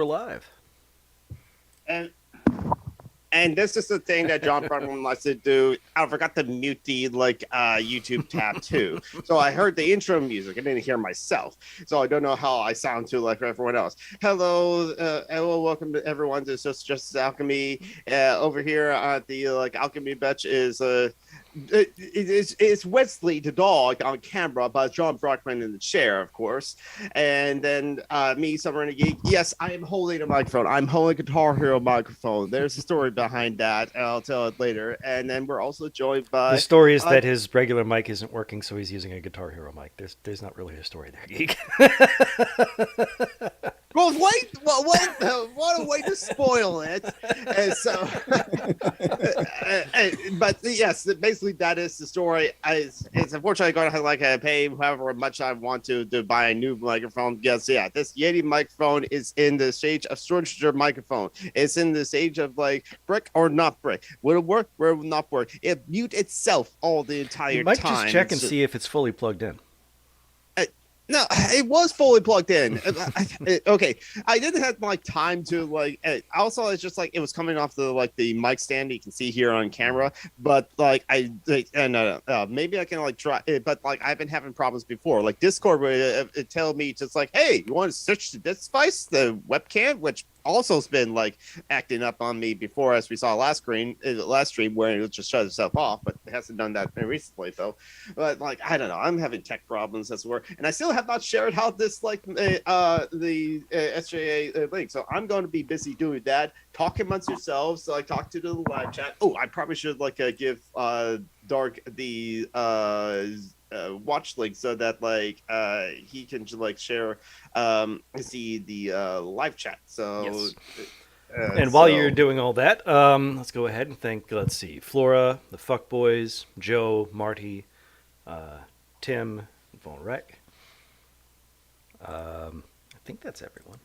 we're live. And this is the thing that John Brockman likes to do. I forgot to mute the YouTube tab too. So I heard the intro music. I didn't hear myself. So I don't know how I sound to like everyone else. Hello, welcome to everyone to Just Alchemy. Over here at the Alchemy Betch is it's Wesley the dog on camera, but John Brockman in the chair, of course. And then me, Summer Renegade. Yes, I am holding a microphone. I'm holding a Guitar Hero microphone. There's a story behind that. And I'll tell it later. And then we're also joined by... The story is that his regular mic isn't working, so he's using a Guitar Hero mic. There's not really a story there, Geek. Well, wait, what a way to spoil it. And so, but yes, basically that is the story. It's unfortunately going to have pay however much I want to buy a new microphone. Yes, yeah, this Yeti microphone is in the stage of Schrodinger microphone. It's in the stage of brick or not brick. Will it work? Will it not work? It mute itself all the entire time. You might just check and see if it's fully plugged in. No, it was fully plugged in. Okay, I didn't have time to Also, it's just it was coming off the mic stand you can see here on camera. But maybe I can try it. But I've been having problems before. Discord would it tell me just hey, you want to switch to this device, the webcam, which also has been acting up on me before, as we saw last stream where it just shut itself off, but it hasn't done that recently though. But I don't know, I'm having tech problems as well, and I still have not shared how this the SJA link. So I'm going to be busy doing that. Talk amongst yourselves. Talk to the live chat. Oh, I probably should give Dark the watch link so that he can share see the live chat. So yes. And while you're doing all that, let's go ahead and thank, let's see, Flora, the Fuckboys, Joe, Marty, Tim, Von Rec. I think that's everyone.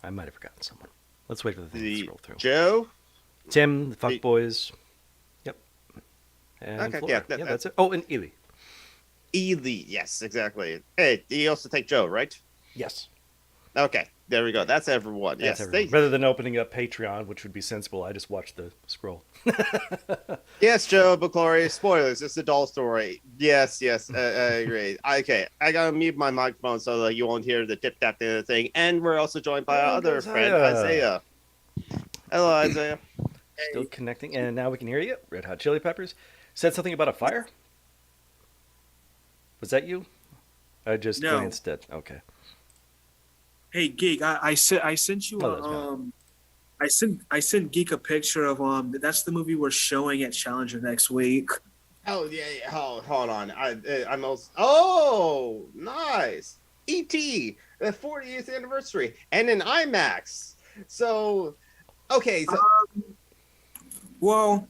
I might have forgotten someone. Let's wait for the thing to scroll through. Joe, Tim, the Fuckboys. Yep. And okay, Flora. Yeah, that's it. Oh, and Ely. Ely, yes, exactly. Hey, you also take Joe, right? Yes. Okay, there we go. That's everyone. That's yes. Everyone. Rather than opening up Patreon, which would be sensible, I just watched the scroll. Yes, Joe, but Glory, spoilers. It's a doll story. Yes, I agree. Okay, I gotta mute my microphone so that you won't hear the tip-tap thing. And we're also joined by our other friend, Isaiah. Hello, Isaiah. Still connecting, and now we can hear you. Red Hot Chili Peppers said something about a fire. Was that you? I just glanced at. Okay. Hey Geek, I sent you I sent Geek a picture of that's the movie we're showing at Challenger next week. Oh yeah. Hold on. I'm also. Oh, nice. E.T. the 40th anniversary and an IMAX. So, okay. So, well,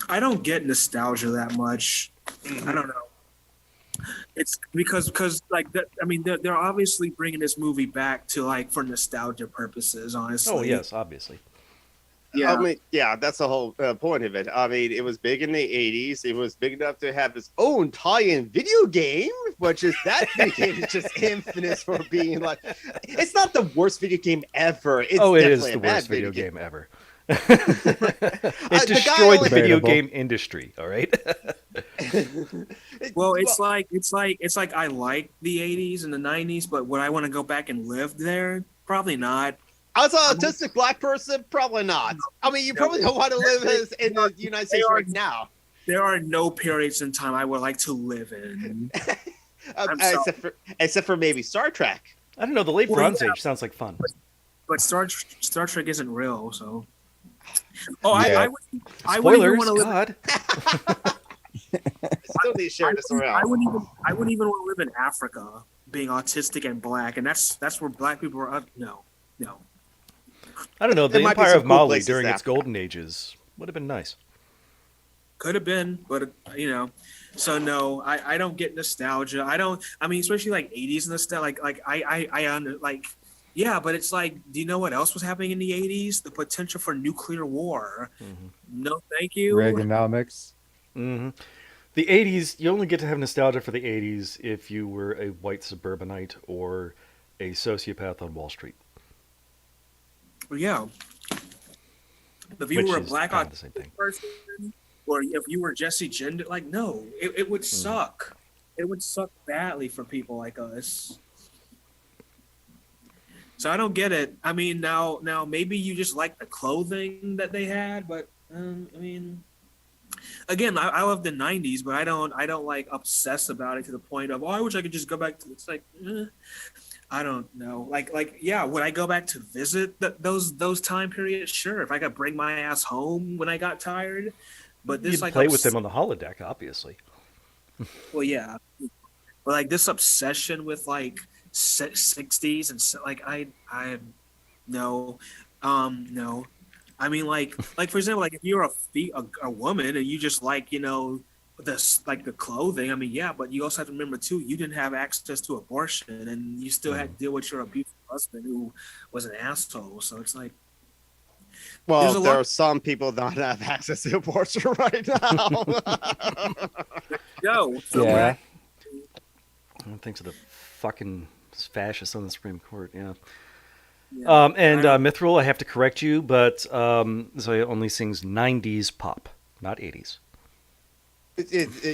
I don't get nostalgia that much. I don't know. It's because they're obviously bringing this movie back to for nostalgia purposes. Honestly. Oh yes, obviously. Yeah. I mean, yeah, that's the whole point of it. I mean, it was big in the 80s. It was big enough to have its own tie-in video game, which is that video game is just infamous for being it's not the worst video game ever. It is the worst video game ever. It destroyed the video game industry. All right. Well, it's like I like the 80s and the 90s, but would I want to go back and live there? Probably not. As an autistic black person, probably not. I mean, you probably don't want to live in the United States right now. There are no periods in time I would like to live in. Except for maybe Star Trek. I don't know. The late Bronze Age sounds like fun. But Star Trek isn't real, so. Oh, yeah. I wouldn't even want to live. I still need to share this around. I wouldn't even want to live in Africa, being autistic and black, and that's where black people are. No. I don't know. The Empire of Mali during its golden ages would have been nice. Could have been, but so no, I don't get nostalgia. I mean, especially 80s nostalgia. Yeah, but it's do you know what else was happening in the 80s? The potential for nuclear war. Mm-hmm. No, thank you. Reaganomics. Mm-hmm. The 80s, you only get to have nostalgia for the 80s if you were a white suburbanite or a sociopath on Wall Street. yeah. If you Which were a is black kind of the same thing. person, or if you were Jesse Gender, like no, it would suck. It would suck badly for people like us. So I don't get it. I mean, now maybe you just like the clothing that they had, but I mean, again, I love the '90s, but I don't like obsess about it to the point of, oh, I wish I could just go back to. It's like, I don't know. Like, yeah, would I go back to visit those time periods? Sure, if I could bring my ass home when I got tired. But this You'd like play with them on the holodeck, obviously. well, yeah, but like this obsession with like '60s and like I no, no. I mean, like for example, like if you're a woman and you just like this like the clothing. I mean, yeah, but you also have to remember too, you didn't have access to abortion, and you still had to deal with your abusive husband who was an asshole. So it's like, Well, there are some people that don't have access to abortion right now. no, Yeah. Thanks to the fucking fascists on the Supreme Court, yeah. yeah. And Mithril, I have to correct you, but Zoya only sings 90s pop, not 80s.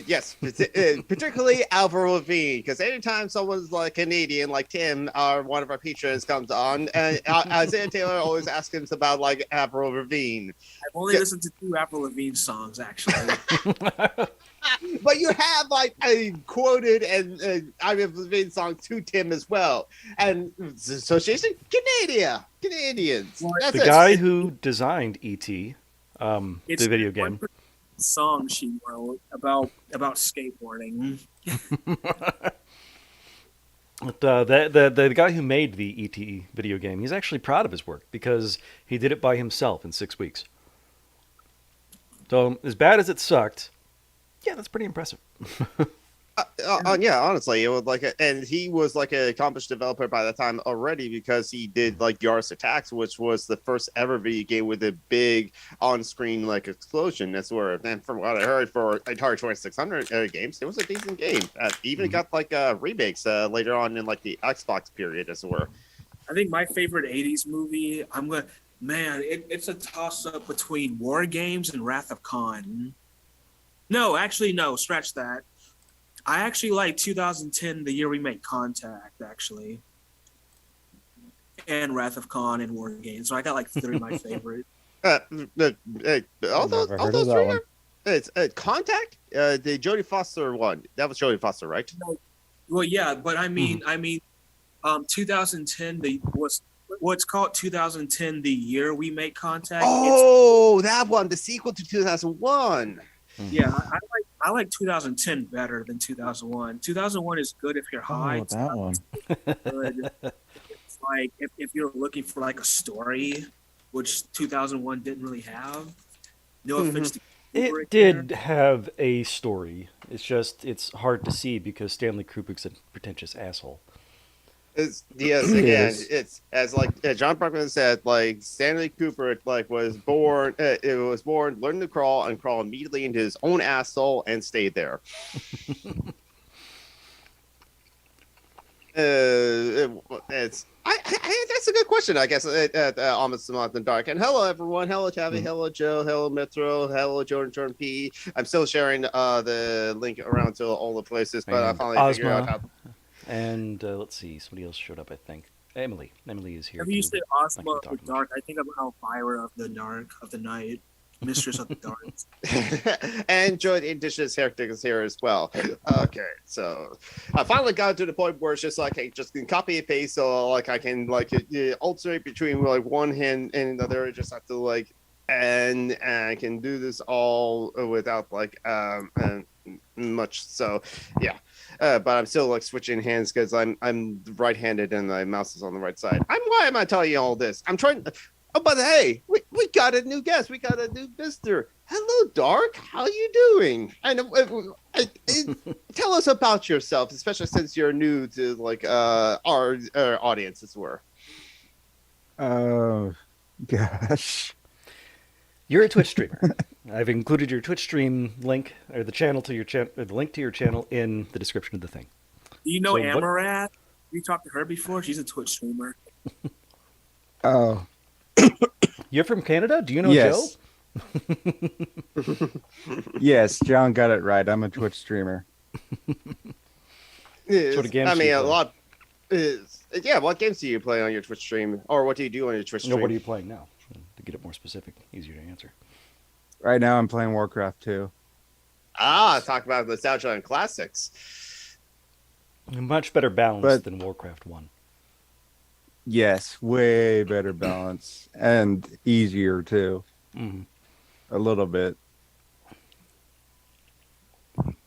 Yes, particularly Alvaro Lavigne, because anytime someone's like Canadian, like Tim, one of our patrons, comes on, and Isaiah Taylor always asks him about like Alvaro Lavigne. I've only listened to 2 Avril Lavigne songs actually. But you have like a quoted and Avril Lavigne song to Tim as well, and so she's Canadians. Well, That's The it. guy who designed E.T., the It's video one game. song she wrote about skateboarding. But, the guy who made the E.T. video game, he's actually proud of his work because he did it by himself in 6 weeks. So as bad as it sucked, yeah, that's pretty impressive. Yeah, honestly, it was like, and he was like an accomplished developer by the time already, because he did like Yaris Attacks, which was the first ever video game with a big on-screen like explosion. That's where, and from what I heard, for Atari 2600 games, it was a decent game. Even got like remakes later on in like the Xbox period, as it were. I think my favorite '80s movie. It's a toss-up between War Games and Wrath of Khan. No, actually, no. Scratch that. I actually like 2010, the year we made Contact, actually, and Wrath of Khan and War Games. So I got like 3 of my favorite. All Never those heard of three that one. are- It's Contact, the Jodie Foster one. That was Jodie Foster, right? Well, yeah, but I mean, 2010, what's called 2010, the year we made Contact. Oh, that one, the sequel to 2001. Yeah, I like 2010 better than 2001. 2001 is good if you're high. Oh, that one. Good. It's like if you're looking for like a story, which 2001 didn't really have. No offense to Kubrick It did have a story. It's hard to see because Stanley Kubrick's a pretentious asshole. Yes, He again, is. it's as like John Bruckman said, like Stanley Kubrick, like was born, learned to crawl and crawl immediately into his own asshole and stayed there. That's a good question, I guess. Almost in the dark. And hello, everyone. Hello, Tavi. Hello, Joe. Hello, Metro. Hello, Jordan P. I'm still sharing the link around to all the places, but I And finally figured out Ozma. how. And let's see, somebody else showed up, I think. Emily is here. If you too, say but Ozma I of can the talk Dark, I think of Elvira of the Dark, of the Night, Mistress of the Dark. And Joy Indigenous Heretics here as well. Okay, so I finally got to the point where it's just like, hey, just can copy and paste, so like I can like alternate between like one hand and another. I just have to like, and I can do this all without like much. So yeah. But I'm still like switching hands because I'm right-handed and the mouse is on the right side. Why am I telling you all this? I'm trying. Oh, but hey, we got a new guest. We got a new visitor. Hello, Dark. How you doing? And tell us about yourself, especially since you're new to like our audience, as it were. Oh, gosh. You're a Twitch streamer. I've included your Twitch stream link, or the channel to your the link to your channel in the description of the thing. Do you know So what- Amaranth? You talked to her before? She's a Twitch streamer. Oh, You're from Canada? Do you know Yes. Joe? Yes, John got it right. I'm a Twitch streamer. Sort of games I do mean, you a play? lot. Yeah, what games do you play on your Twitch stream, or what do you do on your Twitch No, stream? what are you playing now? To get it more specific, easier to answer. Right now, I'm playing Warcraft 2. Talk about nostalgia and classics. A much better balance But- than Warcraft 1. Yes, way better balance and easier too. Mhm. A little bit.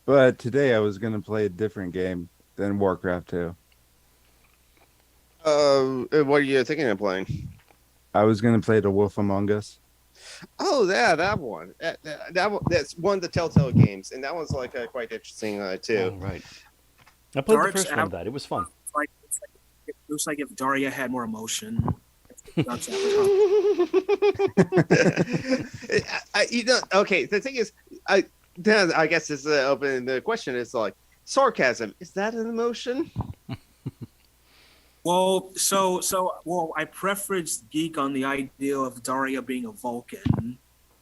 But today I was going to play a different game than Warcraft 2. What are you thinking of playing? I was going to play The Wolf Among Us. Oh, yeah, that one. That's one of the Telltale games, and that was like quite interesting too. Oh, right. I played Dark's the first one of out- that. It was fun. It looks like if Daria had more emotion. Dark's out. Okay. The thing is, I guess this is open. The question is like sarcasm. Is that an emotion? Well, I preference geek on the idea of Daria being a Vulcan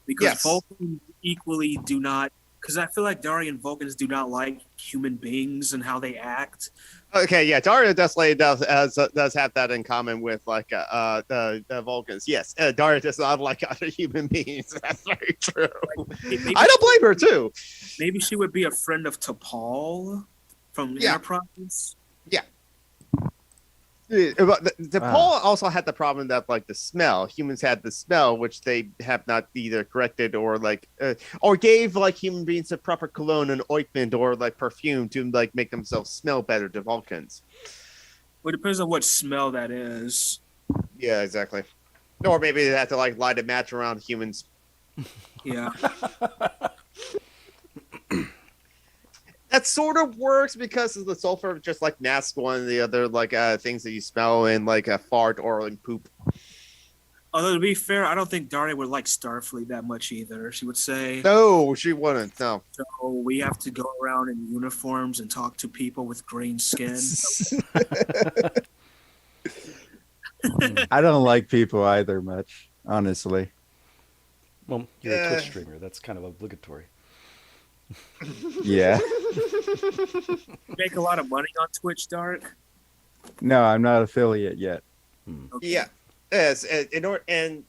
because Yes. Vulcans equally do not. Because I feel like Daria and Vulcans do not like human beings and how they act. Okay, yeah, Daria definitely does have that in common with like the Vulcans. Yes, Daria does not like other human beings. That's very true. Maybe, I don't blame her too. maybe she would be a friend of T'Pol from Yeah. Enterprise. But the Paul also had the problem that like the smell, humans had the smell, which they have not either corrected or like or gave like human beings a proper cologne and ointment or like perfume to like make themselves smell better to Vulcans. Well, it depends on what smell that is. Yeah, exactly. Or maybe they had to like light a match around humans. Yeah. That sort of works because of the sulfur just like masks one of the other like things that you smell in like a fart or in poop. Although to be fair, I don't think Daria would like Starfleet that much either. She would say, No, she wouldn't. No. "So we have to go around in uniforms and talk to people with green skin." I don't like people either much, honestly. Well, you're a Twitch streamer. That's kind of obligatory. Yeah. You make a lot of money on Twitch, Dark. No, I'm not affiliate yet. Okay. Yeah. Yes, in order, and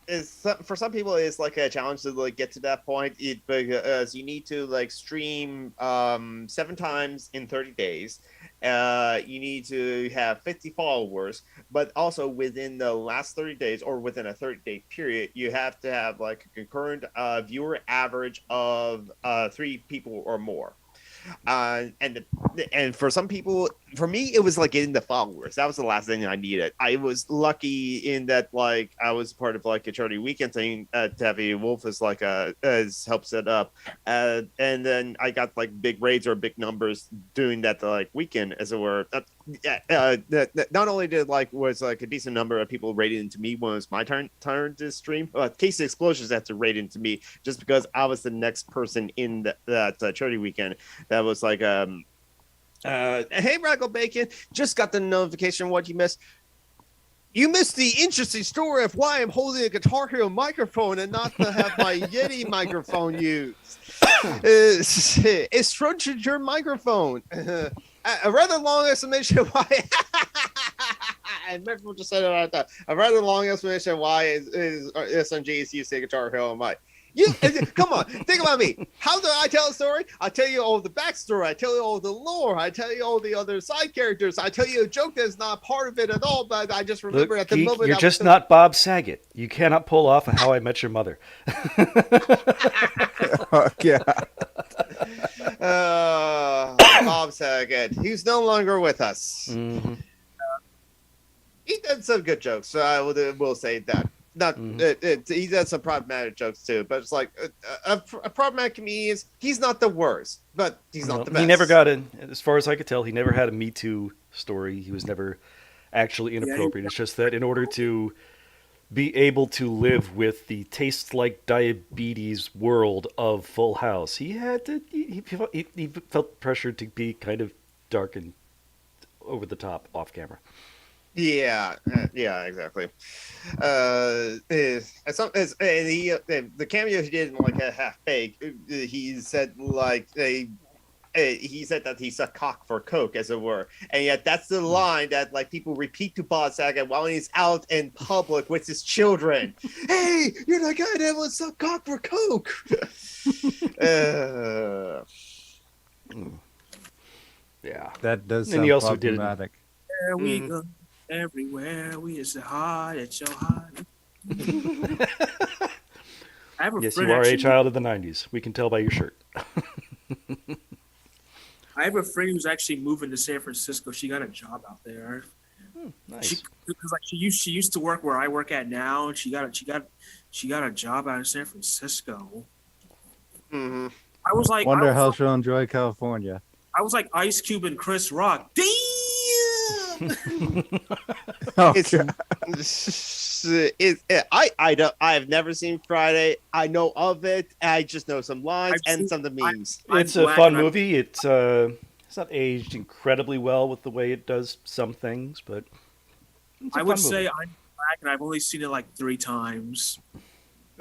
for some people, it's like a challenge to like get to that point. Because you need to like stream 7 times in 30 days. You need to have 50 followers, but also within the last 30 days or within a 30-day period, you have to have like a concurrent viewer average of 3 people or more. And for some people, for me, it was like getting the followers. That was the last thing I needed. I was lucky in that like I was part of like a charity weekend thing. Taffy Wolf is like has helped set up, and then I got like big raids or big numbers doing that like weekend, as it were. Not only did like was like a decent number of people rated into me when it was my turn to stream. Case Explosions had to rate into me just because I was the next person in that charity weekend. That was like hey Radical Bacon, just got the notification what you missed. You missed the interesting story of why I'm holding a Guitar Hero microphone and not to have my Yeti microphone used. It's structured your microphone. A rather long explanation why. And Merkel just said it like that. A rather long explanation why is SMG is using Guitar Hero mic. You come on, think about me. How do I tell a story? I tell you all the backstory. I tell you all the lore. I tell you all the other side characters. I tell you a joke that's not part of it at all. But I just remember Look, at the geek, moment. you're just not Bob Saget. You cannot pull off a How I Met Your Mother. Oh, yeah. Bob Saget. He's no longer with us. Mm-hmm. He did some good jokes. So I will say that. Not he does some problematic jokes too, but it's like a problematic comedian. He's not the worst, but he's not the best. He never got in, as far as I could tell, he never had a Me Too story. He was never actually inappropriate. It's just that in order to be able to live with the taste like diabetes world of Full House, he had to. He felt pressured to be kind of dark and over the top off camera. Yeah, exactly. The cameo he did in like a half bake. He said like he said that he's a cock for coke, as it were, and yet that's the line that like people repeat to Bob Saget while he's out in public with his children. Hey, you're the guy that was a cock for coke. Yeah. That does And sound he also did it. problematic. There we go. Everywhere we is hot at your heart. I have a Yes, friend you are a actually- child of the '90s. We can tell by your shirt. I have a friend who's actually moving to San Francisco. She got a job out there. Nice. Because like she used to work where I work at now, and she got a job out in San Francisco. Mm-hmm. I was like, Wonder how she'll enjoy California. I was like Ice Cube and Chris Rock. Damn. Oh, It's, God. I've never seen Friday. I know of it. I just know some lines and some of the memes. It's I'm a fun black and movie. It's not aged incredibly well with the way it does some things, but it's a I would fun say movie. I'm black, and I've only seen it like 3 times.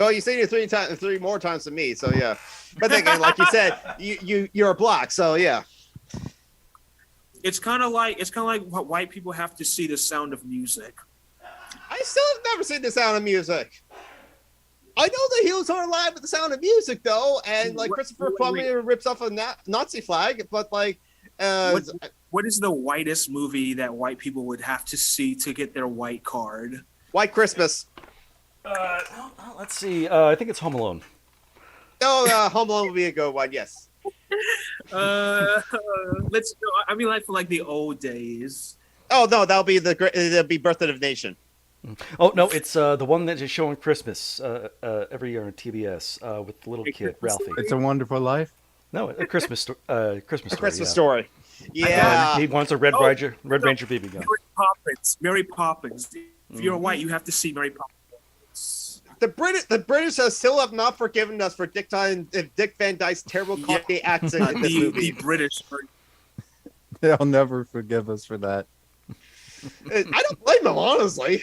Oh, you've seen it three more times than me. So yeah, but then again, like you said, you're black. So yeah. It's kind of like what white people have to see The Sound of Music. I still have never seen The Sound of Music. I know the Hills Are Alive with The Sound of Music, though, and like Christopher Plummer rips off a Nazi flag, but like, What is the whitest movie that white people would have to see to get their white card? White Christmas. Let's see. I think it's Home Alone. Oh, Home Alone would be a good one. Yes. Let's go. I mean, like for like the old days. Oh no, that'll be Birth of the Nation. Oh no, it's the one that is showing Christmas every year on TBS with the little kid Ralphie. It's a Wonderful Life. No, a Christmas Christmas A story. Christmas yeah. story. Yeah. He wants a Red Ranger BB gun. Mary Poppins. If you're white, you have to see Mary Poppins. The British still have not forgiven us for Dick Van Dyke's terrible Cockney accent in this The movie. British. They'll never forgive us for that. I don't blame them, honestly.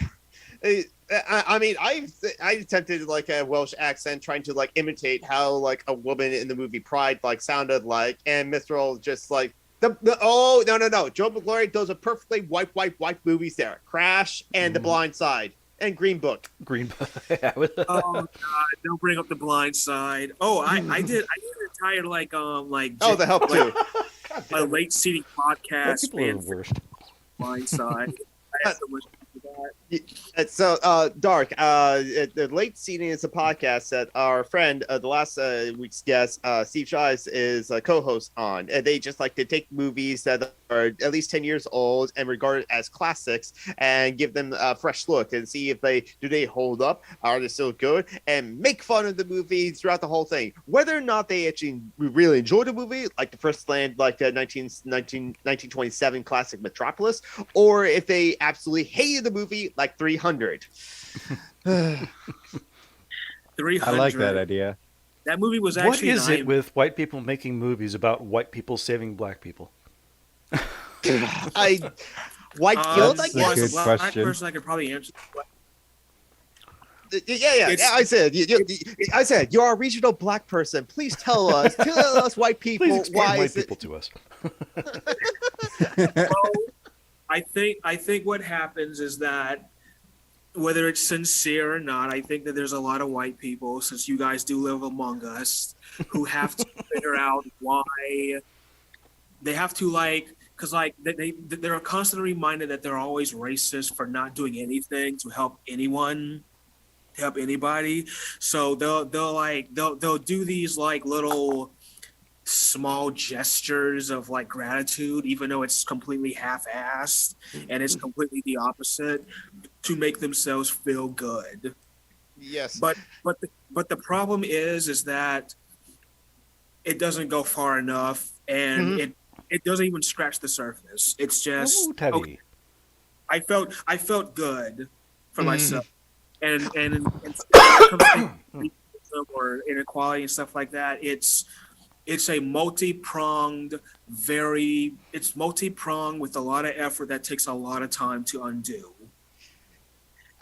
I mean, I attempted like a Welsh accent, trying to like imitate how like a woman in the movie Pride like sounded like, and Mithral just like oh no, Joe McGlory does a perfectly white movies there, Crash and The Blind Side and Green Book. Oh God! Don't bring up The Blind Side. Oh, I did an entire like Oh, The Help too. a late seating podcast. People are the worst. Blind Side. I had so much for that. So, Dark, the Late Seating is a podcast that our friend, the last week's guest, Steve Shives, is a co-host on. And they just like to take movies that are at least 10 years old and regarded as classics and give them a fresh look and see if they hold up, are they still good, and make fun of the movie throughout the whole thing. Whether or not they actually really enjoyed the movie, like the First Land, like the 1927 classic Metropolis, or if they absolutely hated the movie, like 300. 300. I like that idea. That movie was What actually. is it with white people making movies about white people saving black people? White guilt, I That's a guess. good black question. person I could probably answer. Yeah. I said you're a regional black person. Please tell us white people, Please explain why white is it? people to us. I think what happens is that whether it's sincere or not, I think that there's a lot of white people, since you guys do live among us, who have to figure out why they have to because they're constantly reminded that they're always racist for not doing anything to help anyone, to help anybody. So they'll do these like little small gestures of like gratitude, even though it's completely half-assed and it's completely the opposite, to make themselves feel good. Yes, But the problem is that it doesn't go far enough, and it doesn't even scratch the surface. It's just Ooh, Teddy. okay, I felt good for myself, and or inequality and stuff like that. it's a multi-pronged, it's multi-pronged with a lot of effort that takes a lot of time to undo.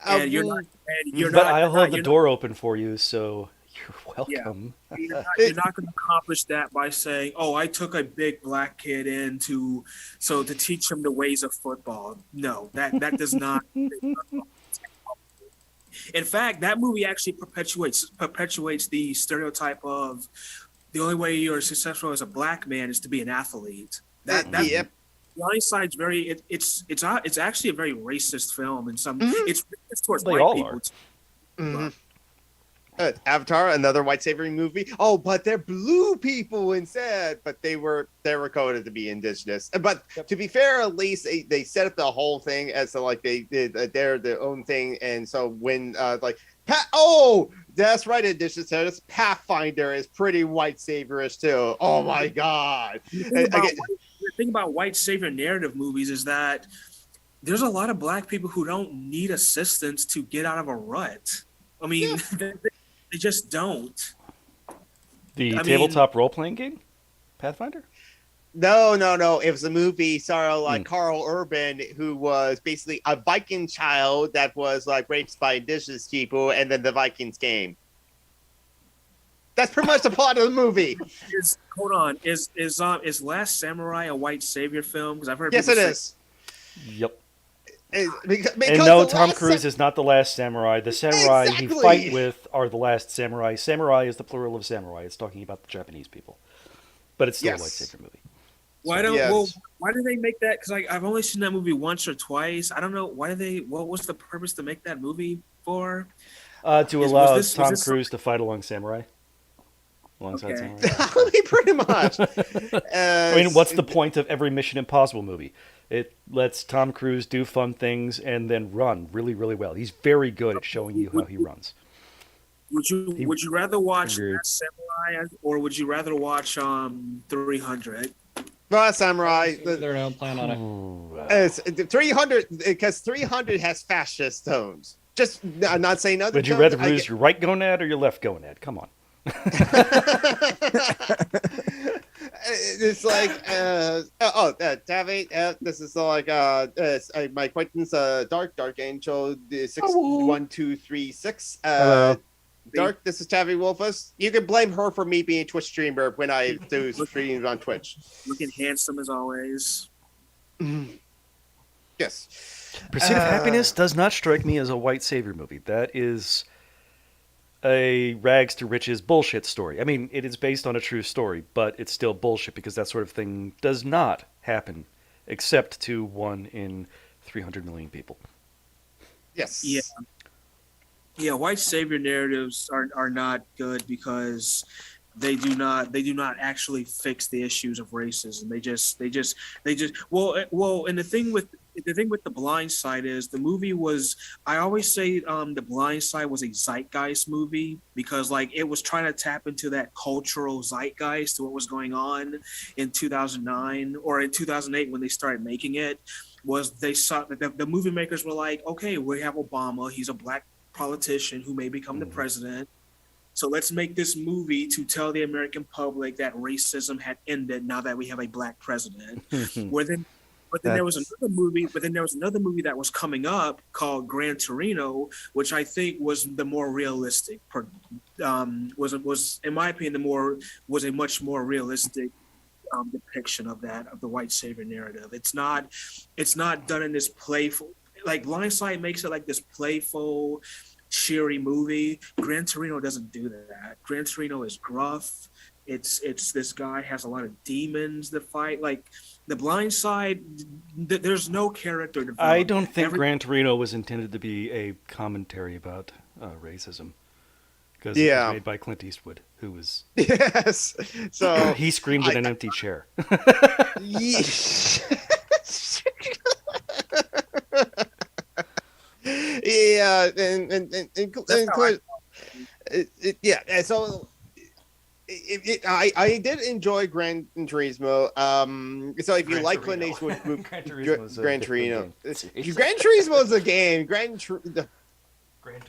And But I'll hold the door open for you, so you're welcome. You're not going to accomplish that by saying, "Oh, I took a big black kid in to teach him the ways of football." No, that does not. In fact, that movie actually perpetuates the stereotype of the only way you're successful as a black man is to be an athlete. Blind Side's it's actually a very racist film, and it's racist towards white people. Avatar, another white savior movie. Oh, but they're blue people instead. But they were coded to be indigenous. But to be fair, at least they set up the whole thing as like they did they're their own thing. And so when that's right, indigenous status. Pathfinder is pretty white saviorish too. Oh my god! The thing about white savior narrative movies is that there's a lot of black people who don't need assistance to get out of a rut. I mean, they just don't. The tabletop role-playing game? Pathfinder? No. It was a movie starring like Carl Urban, who was basically a Viking child that was like raped by indigenous people, and then the Vikings came. That's pretty much the plot of the movie. Is Last Samurai a white savior film? Because I've heard. Yes, it is. Yep. Because and no, Tom Cruise is not the last samurai. The samurai he fight with are the last samurai. Samurai is the plural of samurai. It's talking about the Japanese people, but it's still a white savior movie. Why do they make that? Because I've only seen that movie once or twice. I don't know why what was the purpose to make that movie for? To allow Tom Cruise to fight alongside samurai. Samurai. I mean, pretty much. I mean, what's the point of every Mission Impossible movie? It lets Tom Cruise do fun things and then run really, really well. He's very good at showing you how he runs. Would you rather watch Samurai or would you rather watch 300? Well, Samurai. They don't plan on it. 300 because 300 has fascist tones. Just not saying other. Would you rather lose your right gonad or your left gonad? Come on. It's like Tavi, this is like my acquaintance Dark Angel 61236. Dark, this is Tavi Wolfus. You can blame her for me being a Twitch streamer when I do streams on Twitch. Looking handsome as always. Yes. Pursuit of Happiness does not strike me as a white savior movie. That is a rags to riches bullshit story. I mean, it is based on a true story, but it's still bullshit because that sort of thing does not happen except to 1 in 300 million people. Yes. Yeah, white savior narratives are not good because they do not actually fix the issues of racism. They just and the thing with The Blind Side is the movie was, I always say The Blind Side was a zeitgeist movie because like it was trying to tap into that cultural zeitgeist to what was going on in 2009 or in 2008 when they started making it. Was they saw that the movie makers were like, okay, we have Obama, he's a black politician who may become the president. So let's make this movie to tell the American public that racism had ended now that we have a black president. But then there was another movie that was coming up called Gran Torino, which I think was the more realistic. Was in my opinion was a much more realistic depiction of the white savior narrative. It's not done in this playful, like Blindside makes it like this playful, cheery movie. Gran Torino doesn't do that. Gran Torino is gruff. It's this guy has a lot of demons that fight. Like The Blind Side, there's no character development. I don't think Gran Torino was intended to be a commentary about racism. Because it was made by Clint Eastwood, who was... Yes. So he screamed in an empty chair. Yeah, and so I did enjoy Gran Turismo. So if you like Clint Eastwood, Gran Torino. Gran Turismo is a game.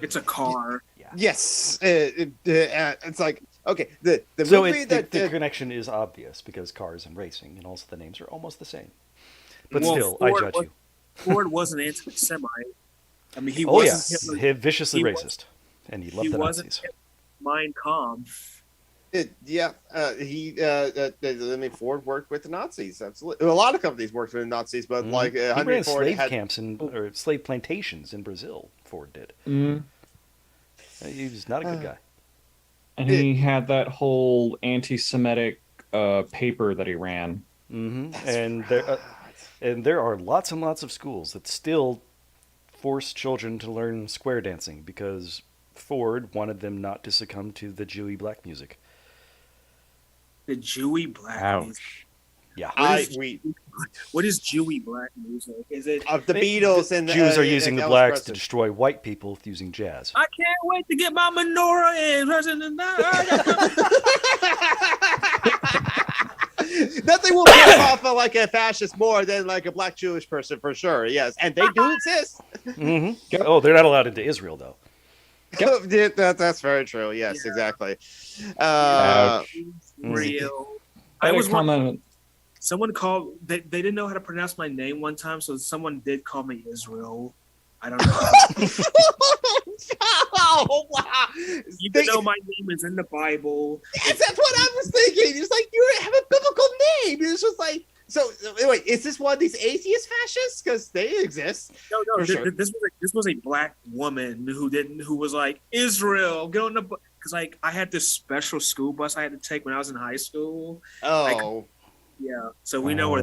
It's a car. Yeah. Yes, it's like Okay, the So movie the that connection is obvious because cars and racing, and also the names are almost the same. But Well, still, I judge you. Ford was an anti-Semite. I mean, he Oh yeah, wasn't Hitler. viciously He racist, and he He loved the wasn't Nazis. Mein Kampf. I mean, Ford worked with the Nazis. Absolutely, a lot of companies worked with the Nazis, but like He Henry ran Ford slave had. camps or slave plantations in Brazil. Ford did. Mm. He was not a good guy. And he had that whole anti-Semitic paper that he ran. And there are lots and lots of schools that still force children to learn square dancing because Ford wanted them not to succumb to the Jewy black music. The Jewy black music. Ouch. Yeah. What is Jewy black music? Is it Of the Beatles and Jews are using the Elvis blacks to Presley. destroy white people using jazz. I can't wait to get my menorah in. Nothing will piss off like a fascist more than like a black Jewish person for sure. Yes, and they do exist. Yep. Oh, they're not allowed into Israel though. Yep. That's very true. Yes, exactly. Real. I I was was comment. Someone called. They didn't know how to pronounce my name one time, so someone did call me Israel. I don't know. Oh wow! Even though my name is in the Bible. That's what I was thinking. It's like you have a biblical name. It's just like so. Wait, is this one of these atheist fascists? Because they exist. No. Sure. This was a black woman who was like Israel. Get on the because like I had this special school bus I had to take when I was in high school. Oh, Yeah, so we know where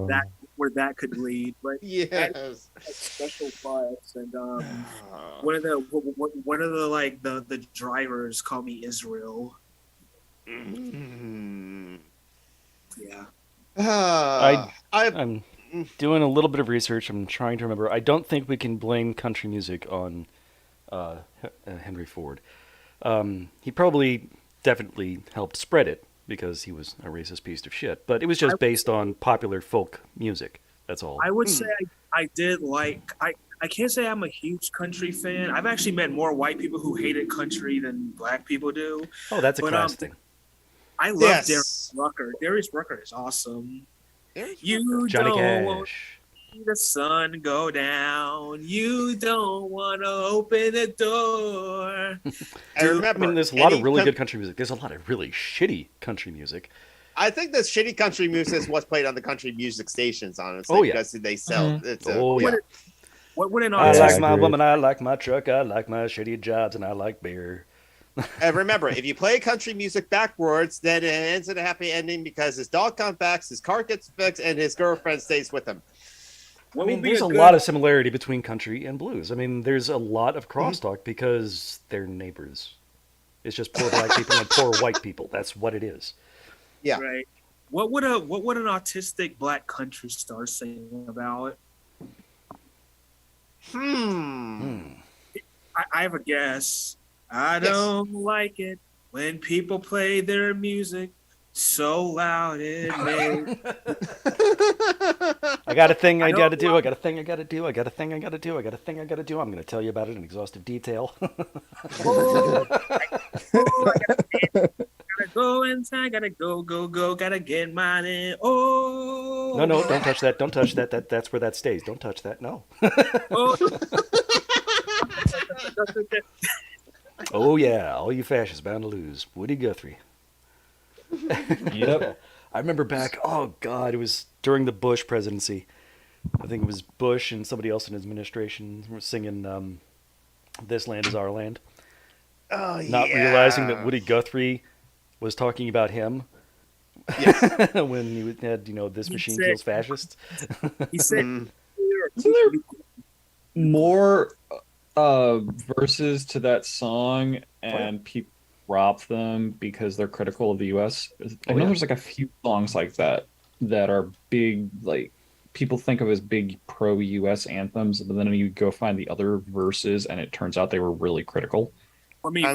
that could lead. But yes. a special bus, and one of the like the drivers called me Israel. Yeah. I'm doing a little bit of research. I'm trying to remember. I don't think we can blame country music on Henry Ford. He probably definitely helped spread it because he was a racist piece of shit. But it was just based on popular folk music. That's all. I would say I did like I can't say I'm a huge country fan. I've actually met more white people who hated country than black people do. Oh, that's a class thing. I love Darius Rucker. Darius Rucker is awesome. You Johnny don't want Cash. to see the sun go down. You don't want to open the door. I remember. I mean, there's a lot of really good country music. There's a lot of really shitty country music. I think the shitty country music is what's played on the country music stations, honestly, Oh, yeah. because they sell. It's What would an I artist? like my woman, I like my truck, I like my shitty jobs, and I like beer. And remember, if you play country music backwards, then it ends in a happy ending because his dog comes back, his car gets fixed, and his girlfriend stays with him. I mean, there's a lot of similarity between country and blues. I mean, there's a lot of crosstalk because they're neighbors. It's just poor black people and poor white people. That's what it is. Yeah. Right. What would an autistic black country star sing about? I have a guess. I don't like it when people play their music so loud it makes. I got a thing I got to do. I got a thing I got to do. I got a thing I got to do. I got a thing I got to do. I'm going to tell you about it in exhaustive detail. Gotta go inside. Gotta go. Gotta get mine in. Oh. No, don't touch that. Don't touch that. That's where that stays. Don't touch that. No. Oh. Oh yeah, all you fascists bound to lose. Woody Guthrie. Yep. I remember back. Oh God, it was during the Bush presidency. I think it was Bush and somebody else in his administration were singing "This Land Is Our Land." Oh, Not realizing that Woody Guthrie was talking about him. Yes. When he had, this machine kills fascists. He said, More verses to that song, and people drop them because they're critical of the U.S. I know there's like a few songs like that are big, like people think of as big pro-U.S. anthems, but then you go find the other verses, and it turns out they were really critical. I mean,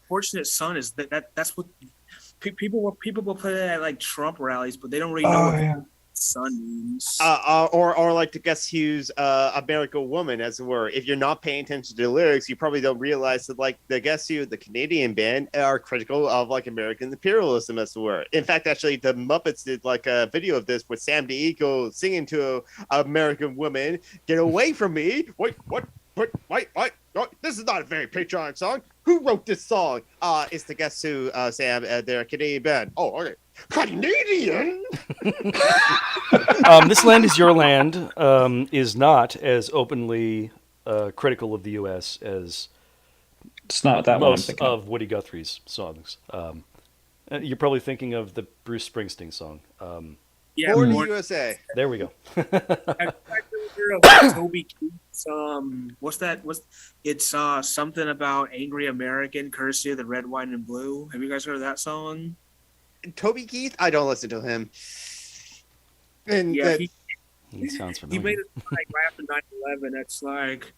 Fortunate Son is that's what people will play that at like Trump rallies, but they don't really know Sun memes. Or like the Guess Who's American Woman, as it were. If you're not paying attention to the lyrics, you probably don't realize that like the Guess Who, the Canadian band, are critical of like American imperialism, as it were. In fact, actually, the Muppets did like a video of this with Sam DeEco singing to a American Woman, "Get away from me!" Wait, what? Wait, oh, this is not a very patriotic song. Who wrote this song? It's the Guess Who, Sam. They're a Canadian band. Oh, okay. Canadian. This Land Is Your Land is not as openly critical of the U.S. as It's not that one I'm most thinking of. of Woody Guthrie's songs. You're probably thinking of the Bruce Springsteen song. Yeah, Born in more the USA. There we go. Toby Keith's, what's that? It's something about angry American, courtesy of the red, white, and blue. Have you guys heard of that song? Toby Keith? I don't listen to him. And Yeah, He sounds he familiar. made it like right after 9/11. It's like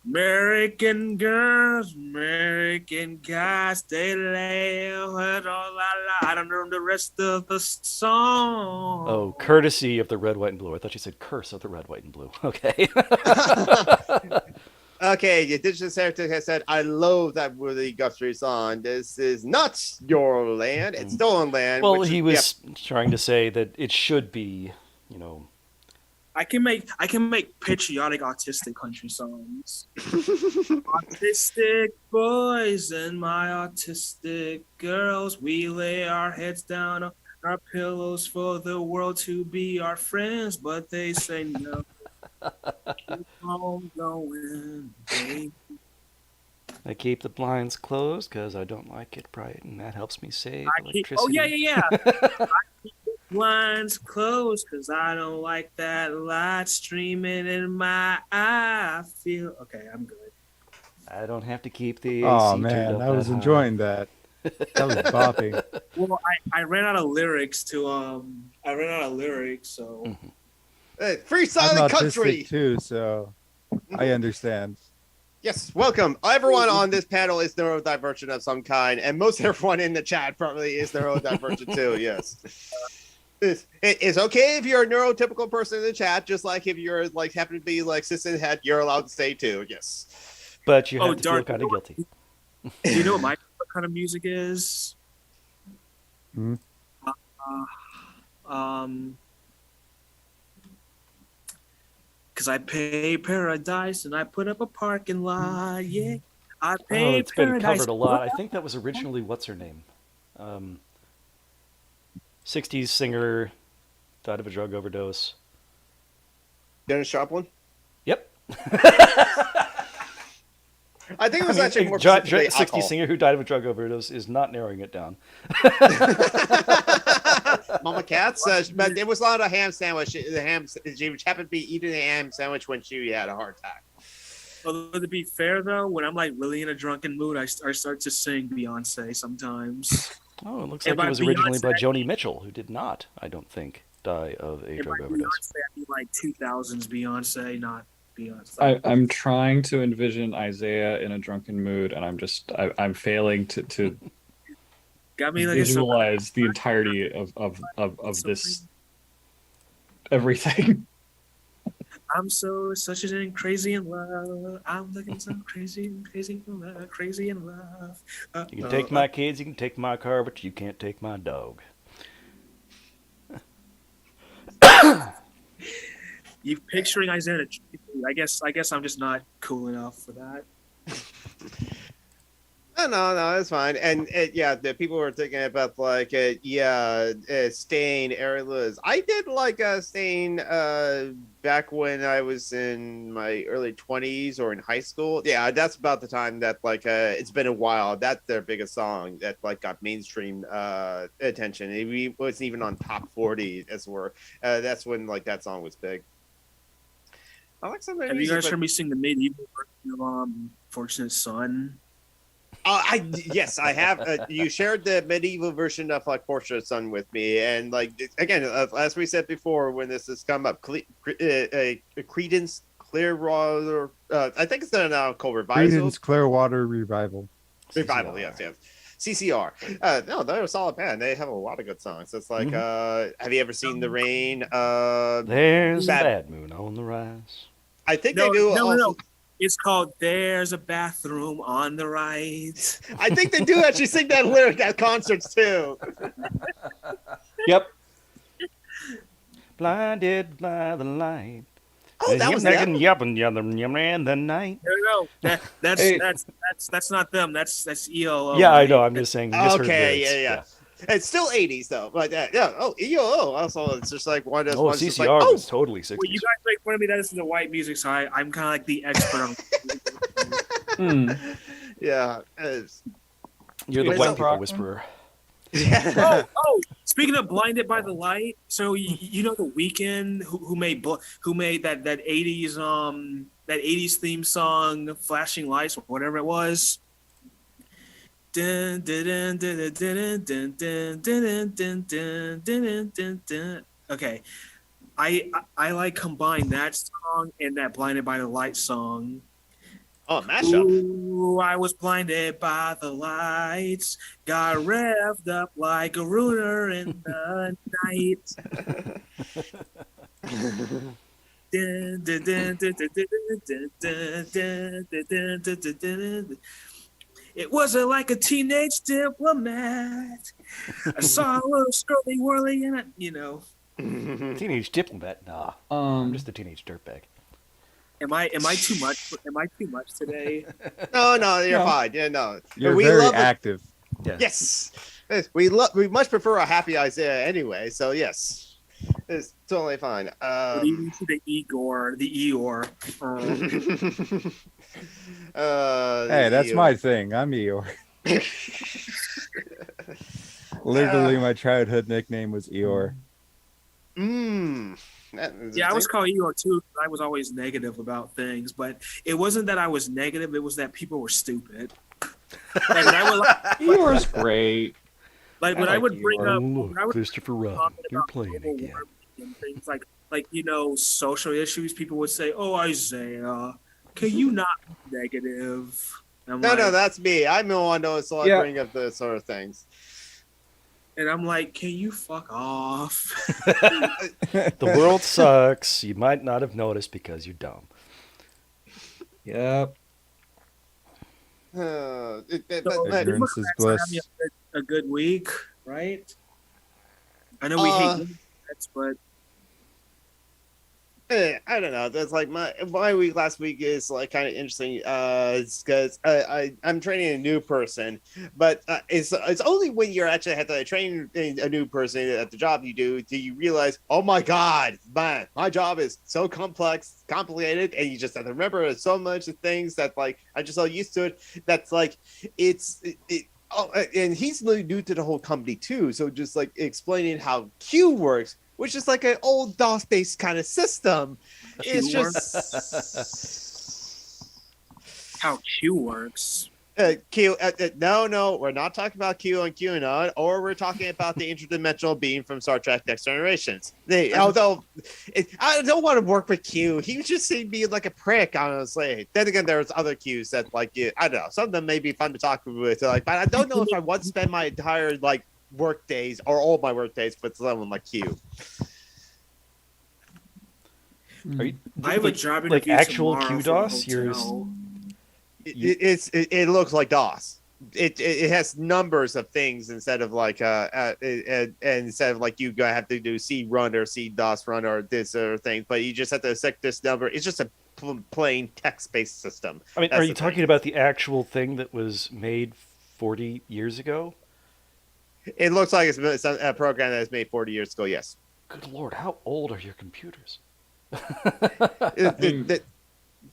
American girls, American guys, they laugh at all I don't know the rest of the song. Oh, courtesy of the red, white, and blue. I thought you said curse of the red, white, and blue. Okay. okay, the Indigenous Heritage has said, I love that Woody Guthrie song. This is not your land, it's stolen land. Well, which he is- was trying to say that it should be, you know. I can make patriotic autistic country songs. Autistic boys and my autistic girls, we lay our heads down on our pillows for the world to be our friends, but they say no. Keep on going, baby. I keep the blinds closed because I don't like it bright, and that helps me save Oh electricity. yeah. I keep the blinds closed because I don't like that light streaming in my eye. I feel okay. I'm good. I don't have to keep the AC Oh turned man, up I was that high. enjoying that. That was bopping. Well, I ran out of lyrics to so Free I'm Silent autistic Country. too, so I understand. Yes, welcome. Everyone on this panel is neurodivergent of some kind, and most everyone in the chat probably is neurodivergent too. Yes. It's okay if you're a neurotypical person in the chat, just like if you're like happen to be like cis and het, you're allowed to stay too. Yes. But you have to feel dark. kind of guilty. Do you know what kind of music is? Hmm? Because I pay paradise and I put up a parking lot. Yeah, I Oh, pay it's been paradise. covered a lot. I think that was originally what's her name? 60s singer, died of a drug overdose. Dennis Joplin. Yep. I think it was actually more 60s specifically singer who died of a drug overdose is not narrowing it down. Mama Cat says, but it was not a ham sandwich. The ham, she happened to be eating a ham sandwich when she had a heart attack. Although to be fair though, when I'm like really in a drunken mood, I start to sing Beyonce sometimes. Oh, it looks And like it by was originally by Beyonce- Joni Mitchell, who did not, I don't think, die of a And by drug overdose. Beyonce, I mean like 2000s Beyonce, not Beyonce. I'm trying to envision Isaiah in a drunken mood, and I'm failing to Got me like it's so- visualize the entirety of this everything. I'm such an crazy in love. I'm looking so crazy in love, crazy in love. You can take my kids, you can take my car, but you can't take my dog. You picturing Isaiah? I guess I'm just not cool enough for that. No, it's fine. And yeah, the people were thinking about like, Stain, Aaron Lewis. I did like Stain back when I was in my early 20s or in high school. Yeah, that's about the time that like it's been a while. That's their biggest song that like got mainstream attention. It wasn't even on top 40 as it were. That's when like that song was big. I like some of their Have you music, guys but- heard me sing the medieval version of Fortunate Son? Yes, I have. You shared the medieval version of like Portia Son with me, and like again, as we said before, when this has come up, Credence Clearwater. I think it's now called Revival. Creedence Clearwater Revival. Revival, yes. CCR. No, they're a solid band. They have a lot of good songs. It's like, have you ever seen The Rain? There's a bad moon on the rise. I think No, they do. no. It's called "There's a Bathroom on the Right." I think they do actually sing that lyric at concerts too. Yep. Blinded by the light. Oh, that was them. In the night. No, that's Hey. that's not them. That's ELO. Yeah, I right? know. I'm just saying. You misheard Okay, lyrics. yeah. It's still 80s though, but yeah. Oh, EOO. Also, it's just like one of those Oh, ones. CCR Just like, oh, was totally 60s. Well, you guys make fun of me that this is the white music, so I'm kind of like the expert on. yeah. You're the It's white a- people whisperer. Yeah. Oh, speaking of blinded by the light, so you know the Weeknd who made that 80s that 80s theme song Flashing Lights or whatever it was. Dun, dun, dun, dun, dun, dun, dun, dun, dun, dun, dun, dun, dun. Okay, I like combine that song and that blinded by the light song. Oh, mashup. Ooh, I was blinded by the lights, got revved up like a ruler in the night. Dun, dun, dun, dun, dun, dun, dun, dun, dun, dun, dun, dun. It wasn't like a teenage diplomat. I saw a little scurly whirly in it, you know. Teenage diplomat? Nah. I'm just a teenage dirtbag. Am I too much? Am I too much today? No, you're No. fine. Yeah, no. You're we very love it. active. Yeah. Yes. We much prefer a happy Isaiah anyway, so yes. It's totally fine. Leading to the Eeyore. Hey, that's my thing. I'm Eeyore. Literally, my childhood nickname was Eeyore. Yeah, I was called Eeyore too. I was always negative about things, but it wasn't that I was negative. It was that people were stupid. Like, when I would, Yours great. like when I would bring up, when I Look, would Christopher Robin, talking you're about playing global again. warming and things like social issues, people would say, "Oh, Isaiah, can you not be negative?" And I'm No, like, that's me. I'm the one so I Yeah. bring up those sort of things. and I'm like, "Can you fuck off?" The world sucks. You might not have noticed because you're dumb. Yep. So, Ignorance is Democrats are bliss. having a good week, right? I know we hate Democrats, but I don't know. That's like my week last week is like kind of interesting. It's because I'm training a new person, but it's only when you're actually have to train a new person at the job you do you realize, oh my god, man, my job is so complex, complicated, and you just have to remember so much of things that like I'm just so used to it. That's like Oh, and he's new to the whole company too. So just like explaining how Q works, which is like an old DOS-based kind of system. It's Q just how Q works. Q. No, we're not talking about Q and QAnon, or we're talking about the interdimensional being from Star Trek: Next Generations. I don't want to work with Q. He just seemed being like a prick, honestly. Then again, there's other Qs that like I don't know. Some of them may be fun to talk with, like, but I don't know if I want to spend my entire like work days or all my work days with someone like Q. Are you, I have a job like interview actual tomorrow for QDOS? the You're hotel. It looks like DOS. It has numbers of things instead of like and instead of like you have to do C run or C DOS run or this or thing, but you just have to select this number. It's just a plain text-based system. I mean, That's are you the talking thing. about the actual thing that was made 40 years ago? It looks like it's a program that was made 40 years ago. Yes. Good lord, how old are your computers?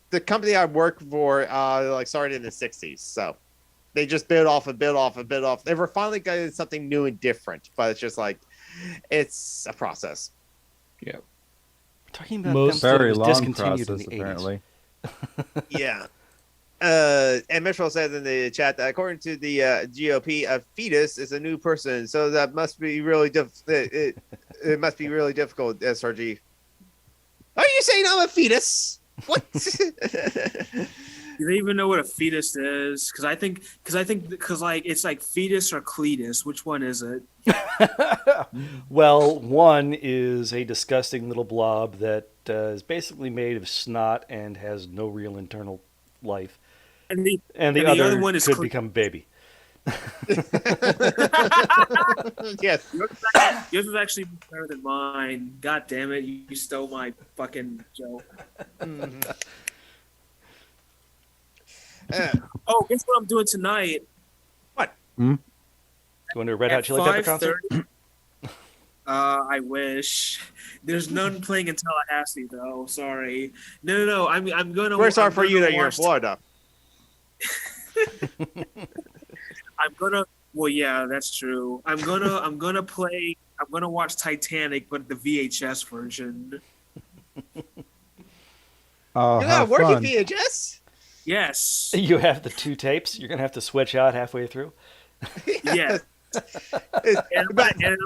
The company I work for like started in the 60s, so they just build off. They were finally getting something new and different, but it's just like it's a process. We're talking about Most them that Very was long discontinued process, in the 80s. apparently. Yeah. And Mitchell says in the chat that according to the GOP, a fetus is a new person, so that must be really it must be really difficult. SRG, are you saying I'm a fetus? What? Do they even know what a fetus is? Because like it's like fetus or cletus. Which one is it? Well, one is a disgusting little blob that is basically made of snot and has no real internal life, And the and the and the other other one is could become a baby. Yes. Yours was actually better than mine. God damn it! You stole my fucking joke. Oh, guess what I'm doing tonight? Going to a Red Hot Chili Pepper concert? 5:30. I wish. There's none playing in Tallahassee though. Sorry. No. I'm gonna. We're sorry I'm for gonna you that you're in watch- Florida. I'm gonna. Well, yeah, that's true. I'm gonna watch Titanic, but the VHS version. Oh, You're how not working fun. VHS? Yes. You have the 2 tapes. You're going to have to switch out halfway through. Yes. And I'm gonna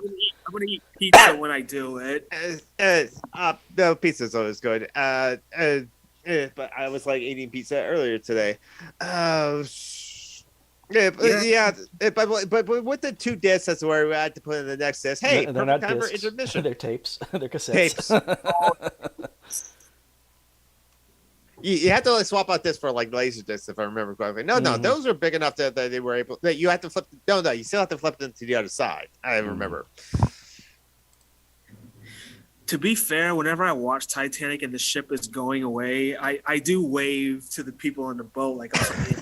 eat pizza when I do it. No, pizza's always good. But I was like eating pizza earlier today. But with the 2 discs, that's where we had to put in the next disc. Hey, they're not time for discs. intermission. They're tapes. They're cassettes. Tapes. You have to like swap out this for like laser discs, if I remember correctly. No, those are big enough that they were able. That you have to flip. No, you still have to flip them to the other side. I remember. To be fair, whenever I watch Titanic and the ship is going away, I do wave to the people on the boat like I'm something.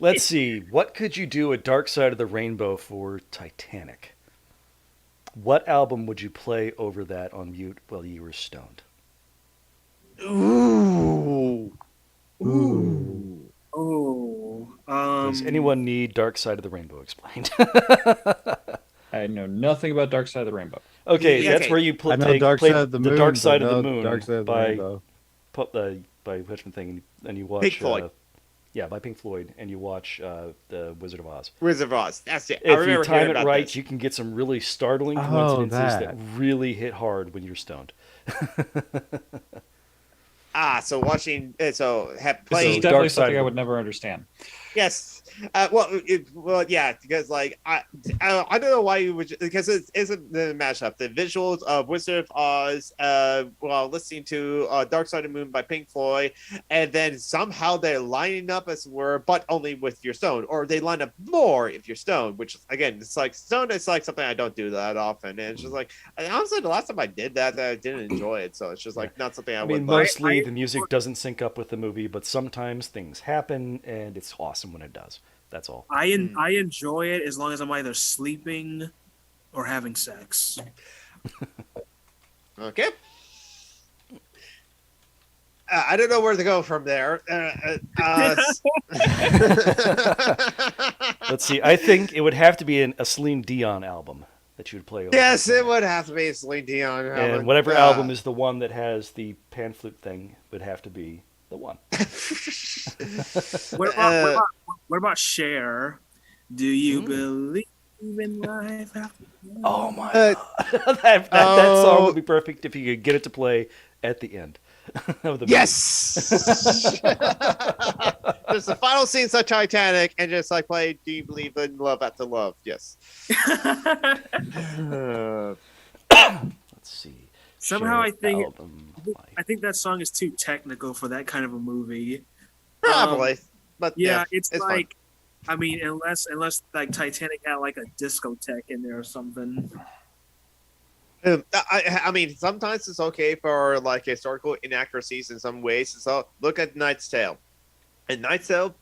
Let's see. What could you do at Dark Side of the Rainbow for Titanic? What album would you play over that on mute while you were stoned? Ooh. Oh. Does anyone need Dark Side of the Rainbow explained? I know nothing about Dark Side of the Rainbow. Okay, Yeah, that's okay. where you I know play Dark Side of the Moon. Dark Side but of the no Moon Dark Side of the by Rainbow. Richmond thing, and you watch Pink Floyd. Yeah, by Pink Floyd, and you watch the Wizard of Oz. Wizard of Oz. That's it. I If remember you time hearing it about right, this. you can get some really startling Oh, coincidences that that. really hit hard when you're stoned. So watching. So have This playing. is definitely Dark Side something of I the- would never understand. Yes. Yeah, because like I don't know why you would, because it isn't the mashup. The visuals of Wizard of Oz, while listening to Dark Side of the Moon by Pink Floyd, and then somehow they're lining up as it were, but only with your stone, or they line up more if you're stoned. Which again, it's like stone. It's like something I don't do that often, and it's just like honestly, the last time I did that, I didn't enjoy it. So it's just like not something I I would. mean, like. mostly the music doesn't sync up with the movie, but sometimes things happen, and it's awesome when it does. That's all. I enjoy it as long as I'm either sleeping or having sex. Okay. I don't know where to go from there. Let's see. I think it would have to be a Celine Dion album that you would play over. Yes, it would have to be Celine Dion. And whatever album is the one that has the pan flute thing would have to be the one. What about Cher? Do you believe in life after death? Oh my god. that song would be perfect if you could get it to play at the end of the movie. Yes. There's the final scenes of Titanic, and just like play "Do You Believe in Love After Love?" Yes. Let's see. Somehow Cher I think album. I think that song is too technical for that kind of a movie. Probably, but Yeah, it's fun. like, I mean, unless like Titanic had like a discotheque in there or something. I mean, sometimes it's okay for like historical inaccuracies in some ways. So look at Knight's Tale. And Knight's Tale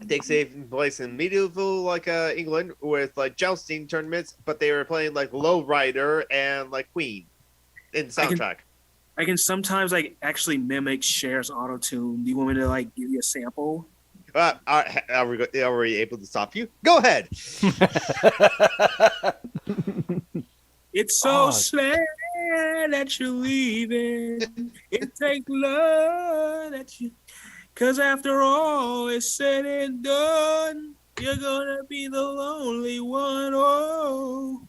takes place in medieval like England with like jousting tournaments, but they were playing like Low Rider and like Queen in the soundtrack. I can sometimes like actually mimic Cher's auto tune. Do you want me to like give you a sample? Are we able to stop you? Go ahead. It's so Oh. sad that you're leaving. It takes love that you, 'cause after all is said and done, you're gonna be the lonely one. Oh,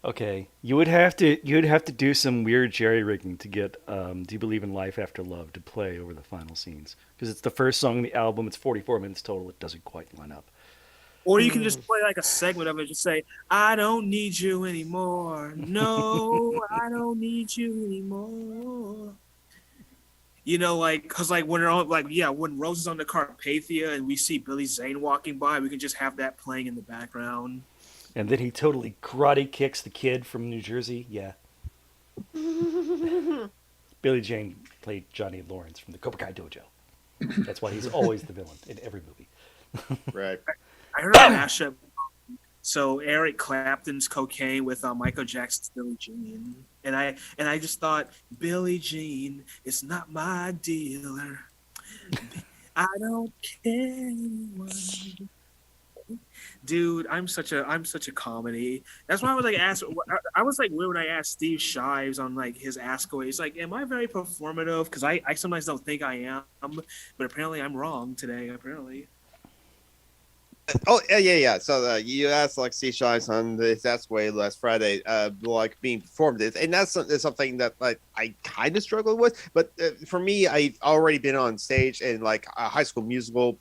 Okay, you'd have to do some weird jerry rigging to get "Do You Believe in Life After Love" to play over the final scenes because it's the first song in the album. It's 44 minutes total. It doesn't quite line up. Or you can just play like a segment of it, just say, "I don't need you anymore. No, I don't need you anymore." You know, like, cause like when they're on, like, yeah, when Rose is on the Carpathia and we see Billy Zane walking by, we can just have that playing in the background. And then he totally karate kicks the kid from New Jersey. Yeah, Billy Jane played Johnny Lawrence from the Cobra Kai Dojo. That's why he's always the villain in every movie. Right. I heard a mashup. So Eric Clapton's Cocaine with Michael Jackson's Billie Jean, and I just thought Billie Jean is not my dealer. I don't care anymore. Dude, I'm such a comedy. That's why I was like I was like weird when I asked Steve Shives on like his Ask Away. He's like, am I very performative? Because I sometimes don't think I am, but apparently I'm wrong today. Apparently. Oh yeah. So you asked like C Shives on the That's Way last Friday, like being performed, and that's something that like I kind of struggled with. But for me, I've already been on stage in like a High School Musical,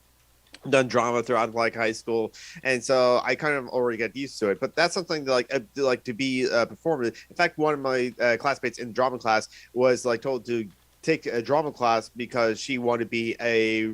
done drama throughout like high school, and so I kind of already got used to it. But that's something that like to be performative. In fact, one of my classmates in drama class was like told to take a drama class because she wanted to be a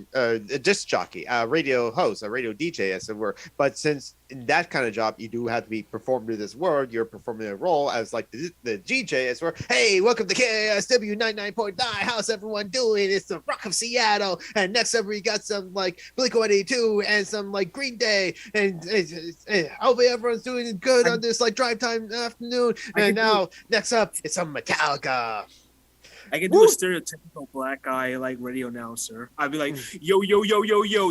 disc jockey, a radio host, a radio DJ, as it were. But since in that kind of job, you do have to be performing this word, you're performing a role as like the DJ, as where, hey, welcome to KSW 99.9. How's everyone doing? It's the Rock of Seattle, and next up we got some like Blink-182 and some like Green Day, and hopefully everyone's doing good on this like drive time afternoon. And now next up it's some Metallica. I can do a stereotypical black guy like radio announcer. I'd be like, yo,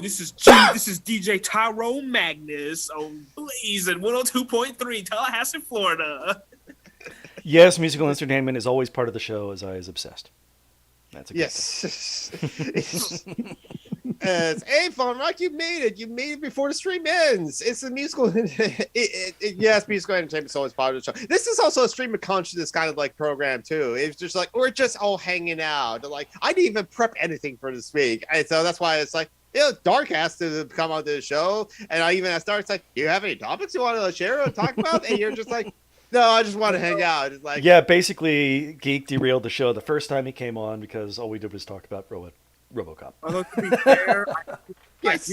this is DJ Tyrone Magnus on Blaze at 102.3 Tallahassee, Florida. Yes, musical entertainment is always part of the show, as I is obsessed. That's a good yes. Hey, Fun Rock, you made it. You made it before the stream ends. It's a musical. Yes, musical entertainment is always part of the show. This is also a stream of consciousness kind of like program too. It's just like we're just all hanging out. Like I didn't even prep anything for this week, and so that's why it's like, you know, Dark has to come on to the show, and I even asked Dark, it's like, do you have any topics you want to share or talk about? And you're just like, no, I just want to hang out. It's like, yeah, basically, Geek derailed the show the first time he came on because all we did was talk about RoboCop. Although to be fair, yes.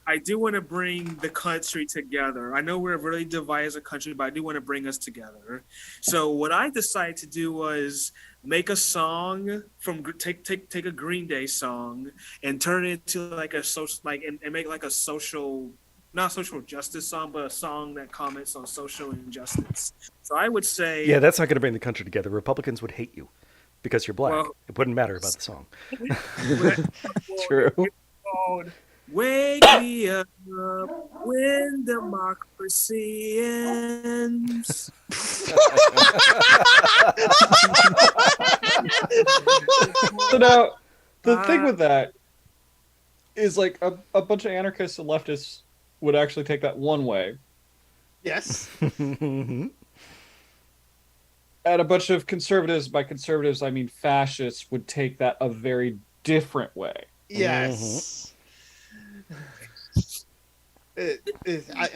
I do want to bring the country together. I know we're really divided as a country, but I do want to bring us together. So what I decided to do was make a song from take a Green Day song and turn it into like a social and make like a social, not social justice song, but a song that comments on social injustice. So I would say, yeah, that's not going to bring the country together. Republicans would hate you because you're black. Well, it wouldn't matter about the song. True. Wake me up when democracy ends. So now, the thing with that is like a bunch of anarchists and leftists would actually take that one way. Yes. And a bunch of conservatives, by conservatives I mean fascists, would take that a very different way. Yes. I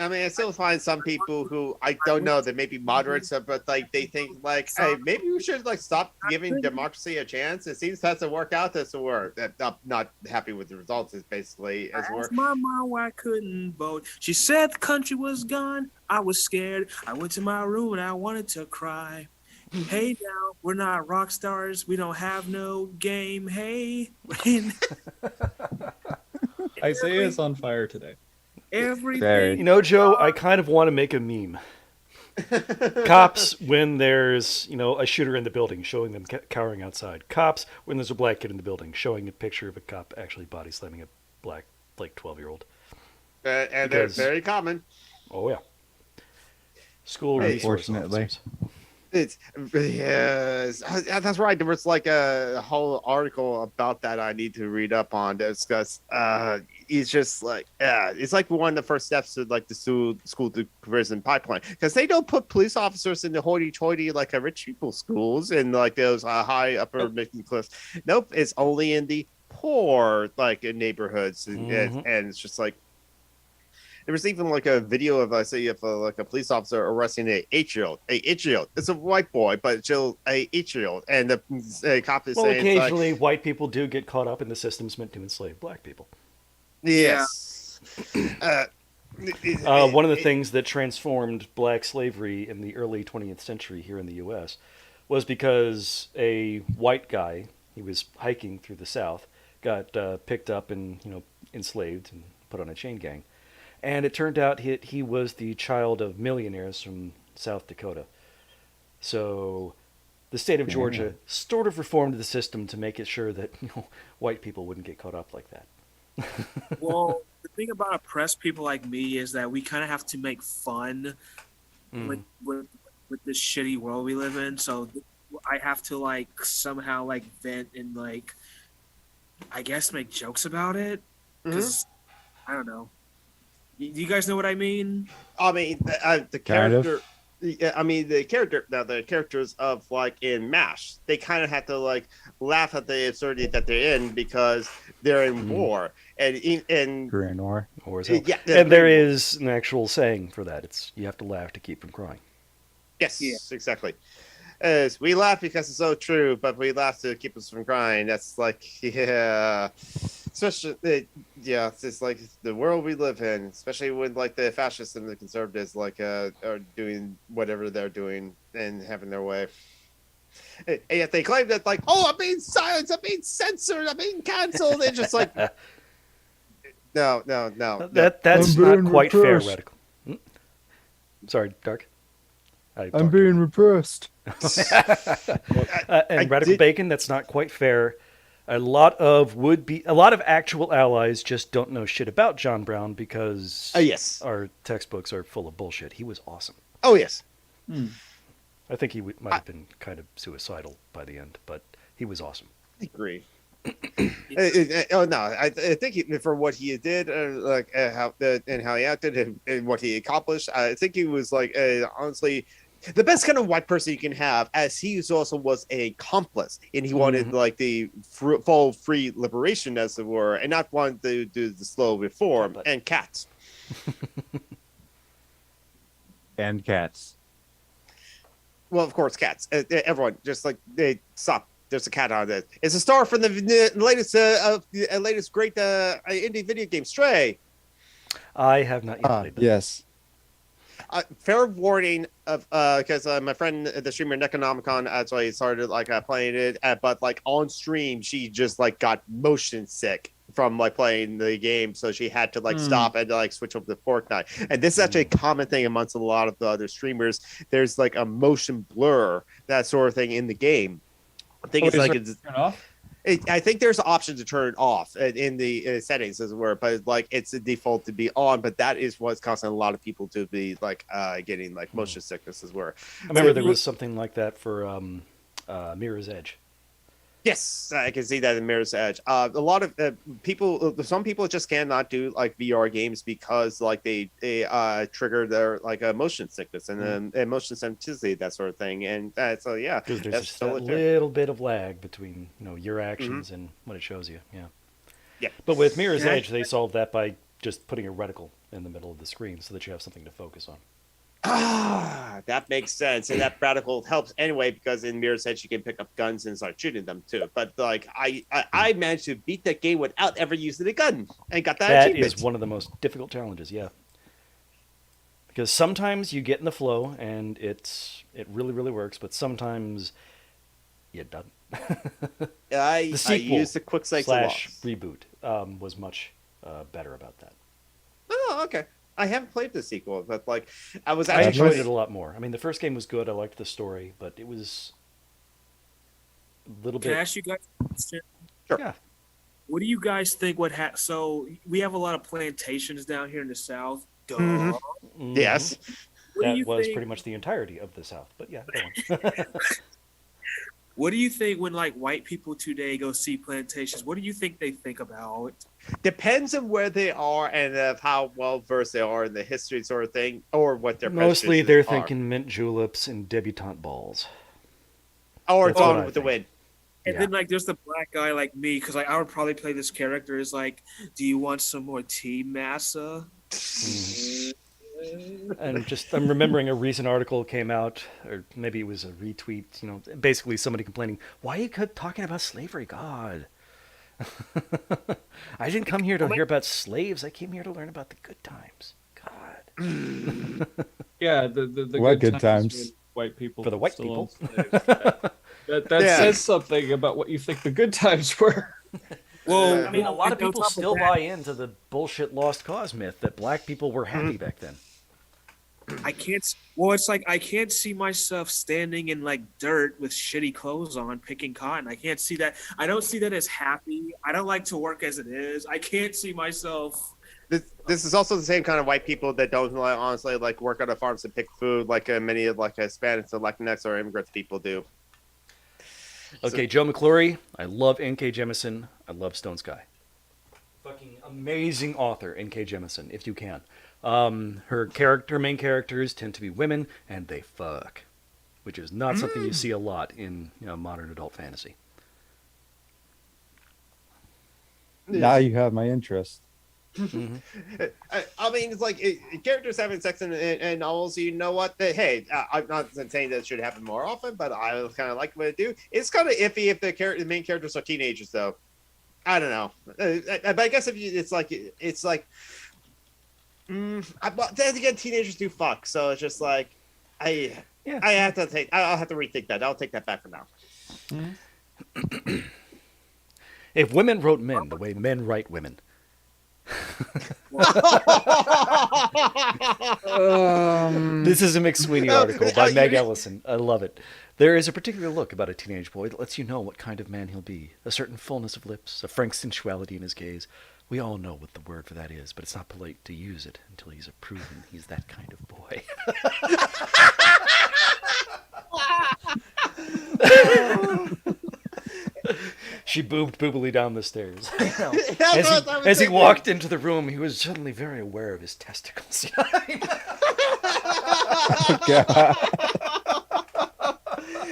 mean, I still find some people who I don't know, they may be moderates, but like they think like, hey, maybe we should like stop giving democracy a chance. It seems that doesn't work out. That's the word. I'm not happy with the results. Is basically as asked my mom why I couldn't vote. She said the country was gone. I was scared. I went to my room and I wanted to cry. Hey now, we're not rock stars. We don't have no game. Hey. Isaiah is on fire today. Everything. You know, Joe, I kind of want to make a meme. Cops when there's, you know, a shooter in the building, showing them cowering outside. Cops when there's a black kid in the building, showing a picture of a cop actually body slamming a black, like 12-year-old. And they're very common. Oh yeah. School Unfortunately. It's yes, that's right. There was like a whole article about that I need to read up on to discuss. it's just like, yeah, it's like one of the first steps to like the school to prison pipeline, because they don't put police officers in the hoity-toity like rich people schools and like those high upper middle class. Nope, it's only in the poor like in neighborhoods, and it's just like there was even like a video of I say if like a police officer arresting a 8-year-old, it's a white boy, but still a 8-year-old, and the cop is Well, saying it's like, occasionally white people do get caught up in the systems meant to enslave black people. yes. One of the things that transformed black slavery in the early 20th century here in the U.S. was because a white guy, he was hiking through the South, got picked up and enslaved and put on a chain gang. And it turned out he was the child of millionaires from South Dakota. So the state of Georgia sort of reformed the system to make it sure that white people wouldn't get caught up like that. Well, the thing about oppressed people like me is that we kind of have to make fun with this shitty world we live in. So I have to like somehow like vent and like, I guess, make jokes about it. Because I don't know. Do you guys know what I mean? I mean, the character. Yeah, I mean the characters of like in MASH, they kind of have to like laugh at the absurdity that they're in because they're in war and Korean War. Yeah, and there is an actual saying for that. It's you have to laugh to keep from crying. Yes, exactly. As we laugh because it's so true, but we laugh to keep us from crying. That's like, yeah, especially, yeah, it's just like the world we live in, especially when like the fascists and the conservatives like are doing whatever they're doing and having their way. And yet they claim that like, oh, I'm being silenced, I'm being censored, I'm being canceled. It's just like, no. That's not quite fair, Radical. Sorry, Dark. I'm being repressed. And Radical Bacon, that's not quite fair. A lot of actual allies just don't know shit about John Brown because yes, our textbooks are full of bullshit. He was awesome. Oh yes. I think he might have been kind of suicidal by the end, but he was awesome. I agree. I think for what he did, how he acted and what he accomplished, I think he was like honestly the best kind of white person you can have, as he also was a accomplice, and he wanted like the full free liberation, as it were, and not wanted to do the slow reform and cats. And cats. Well, of course, cats. Everyone just like they stop. There's a cat on it. It's a star from the latest great indie video game, Stray. I have not yet played that. Yes. Fair warning of because my friend the streamer Necronomicon, that's why he started like playing it, but like on stream she just like got motion sick from like playing the game, so she had to like stop and like switch over to Fortnite. And this is actually a common thing amongst a lot of the other streamers. There's like a motion blur, that sort of thing in the game. I think it's like it's turn off. I think there's an option to turn it off in the settings, as it were, but like it's a default to be on. But that is what's causing a lot of people to be like getting like motion sickness, as well. I remember there was something like that for Mirror's Edge. Yes, I can see that in Mirror's Edge. A lot of some people just cannot do like VR games because like they trigger their like motion sickness and motion sensitivity, that sort of thing. And so yeah, because there's just a little bit of lag between your actions and what it shows you. Yeah. But with Mirror's Edge, they solved that by just putting a reticle in the middle of the screen so that you have something to focus on. That makes sense, and that radical helps anyway, because in Mirror's Edge you can pick up guns and start shooting them too. But like I managed to beat that game without ever using a gun and got that achievement. Is one of the most difficult challenges, because sometimes you get in the flow and it really works, but sometimes you don't. I used the quick / reboot was much better about that. Oh, okay. I haven't played the sequel, but like I enjoyed it a lot more. I mean, the first game was good. I liked the story, but it was a little bit. Can I ask you guys a question? Sure. Yeah. What do you guys think so we have a lot of plantations down here in the South. Duh. Mm-hmm. Yes. That was pretty much the entirety of the South, but yeah, go on. What do you think when like white people today go see plantations? What do you think they think about? Depends on where they are and of how well versed they are in the history sort of thing, or what their Mostly prejudices they're are. thinking mint juleps and debutante balls. Or That's what Gone I with the think. Wind. And Yeah. then like there's the black guy like me, because like I would probably play this character as like, do you want some more tea, massa? And just I'm remembering a recent article came out, or maybe it was a retweet. Basically somebody complaining, "Why are you talking about slavery, God? I didn't come here to hear about slaves. I came here to learn about the good times. God, Yeah, the What good when times? white people for the white still own people." slaves. That Yeah. says something about what you think the good times were. Well, I mean, a lot of and on people top of still that, buy into the bullshit lost cause myth that black people were happy back then. I can't. Well, it's like I can't see myself standing in like dirt with shitty clothes on, picking cotton. I can't see that. I don't see that as happy. I don't like to work as it is. I can't see myself. This is also the same kind of white people that don't like, honestly like work on the farms and pick food like many of like Hispanics or Latinx or immigrants people do. Okay, Joe McClory. I love N.K. Jemisin. I love Stone Sky. Fucking amazing author, N.K. Jemisin, if you can. Her main characters tend to be women, and they fuck, which is not something you see a lot in modern adult fantasy. Now you have my interest. I mean, it's like characters having sex in novels. You know what? Hey, I'm not saying that should happen more often, but I kind of like what they do. It's kind of iffy if the main characters are teenagers, though. I don't know, but I guess if you, it's like. But then again, teenagers do fuck, so it's just like, I have to I'll have to rethink that. I'll take that back for now. If women wrote men the way men write women. This is a McSweeney article by Meg Ellison. I love it. There is a particular look about a teenage boy that lets you know what kind of man he'll be. A certain fullness of lips, a frank sensuality in his gaze. We all know what the word for that is, but it's not polite to use it until he's proven he's that kind of boy. She boobed boobily down the stairs. As he walked into the room, he was suddenly very aware of his testicles. God.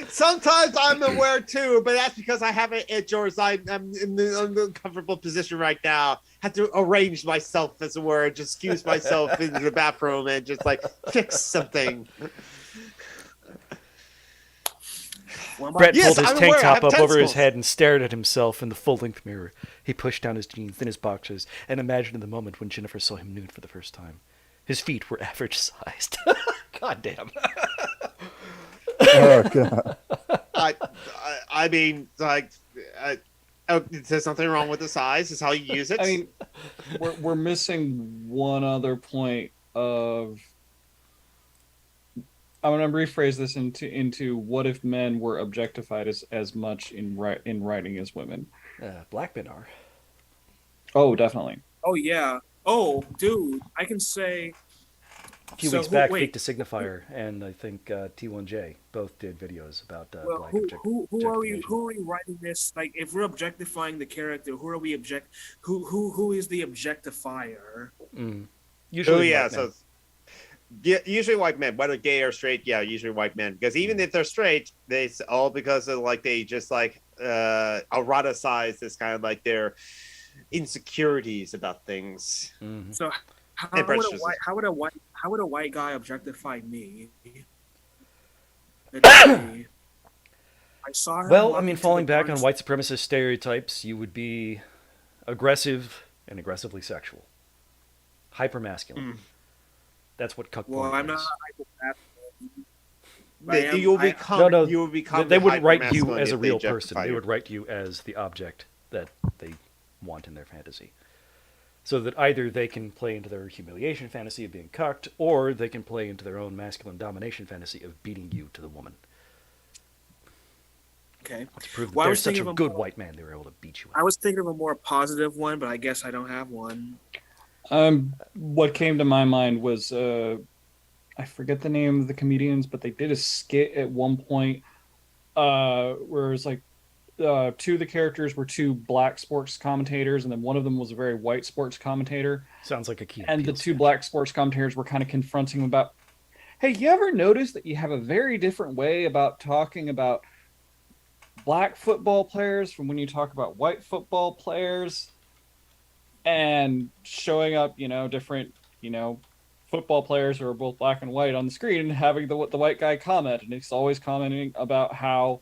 Sometimes I'm aware too, but that's because I have an itch or I'm in the uncomfortable position right now. Have to arrange myself, as it were, just excuse myself into the bathroom and just like fix something. Brett Yes, pulled his I'm tank aware, I top have up over his testicles. head and stared at himself in the full-length mirror. He pushed down his jeans, then his boxers, and imagined the moment when Jennifer saw him nude for the first time. His feet were average-sized. God damn. Oh God. I mean, like, there's nothing wrong with the size. It's how you use it. I mean, we're missing one other point of. I'm going to rephrase this into what if men were objectified as much in writing as women? Black men are. Oh, definitely. Oh yeah. Oh, dude, I can say. A few weeks back, Fake to Signifier and I think T1J both did videos about Well, black who are we? objectification. Who are we writing this? Like, if we're objectifying the character, who are we Who is the objectifier? Usually, yeah. white men. So, yeah, usually white men, whether gay or straight. Yeah, usually white men. Because even if they're straight, it's all because of like they just like eroticize this kind of like their insecurities about things. Mm-hmm. So, how And would, prejudices. how would a white guy objectify me? I saw her. Well, I walk mean, into falling the back on barn- white supremacist stereotypes, you would be aggressive and aggressively sexual, hypermasculine. That's what cuck Well, porn I'm is. not a hypopath. You will become. No, no, you will become. they the wouldn't write you hypermasculine as a if they real person. objectify They you. would write you as the object that they want in their fantasy. So that either they can play into their humiliation fantasy of being cucked, or they can play into their own masculine domination fantasy of beating you to the woman. Okay. To prove that Well, I they're was such a thinking of a good more- white man, they were able to beat you. I was thinking of a more positive one, but I guess I don't have one. What came to my mind was I forget the name of the comedians, but they did a skit at one point where it's like two of the characters were two black sports commentators, and then one of them was a very white sports commentator. Sounds like a key. And the two black sports commentators were kind of confronting him about, hey, you ever notice that you have a very different way about talking about black football players from when you talk about white football players, and showing up, different, football players who are both black and white on the screen, and having the white guy comment, and he's always commenting about how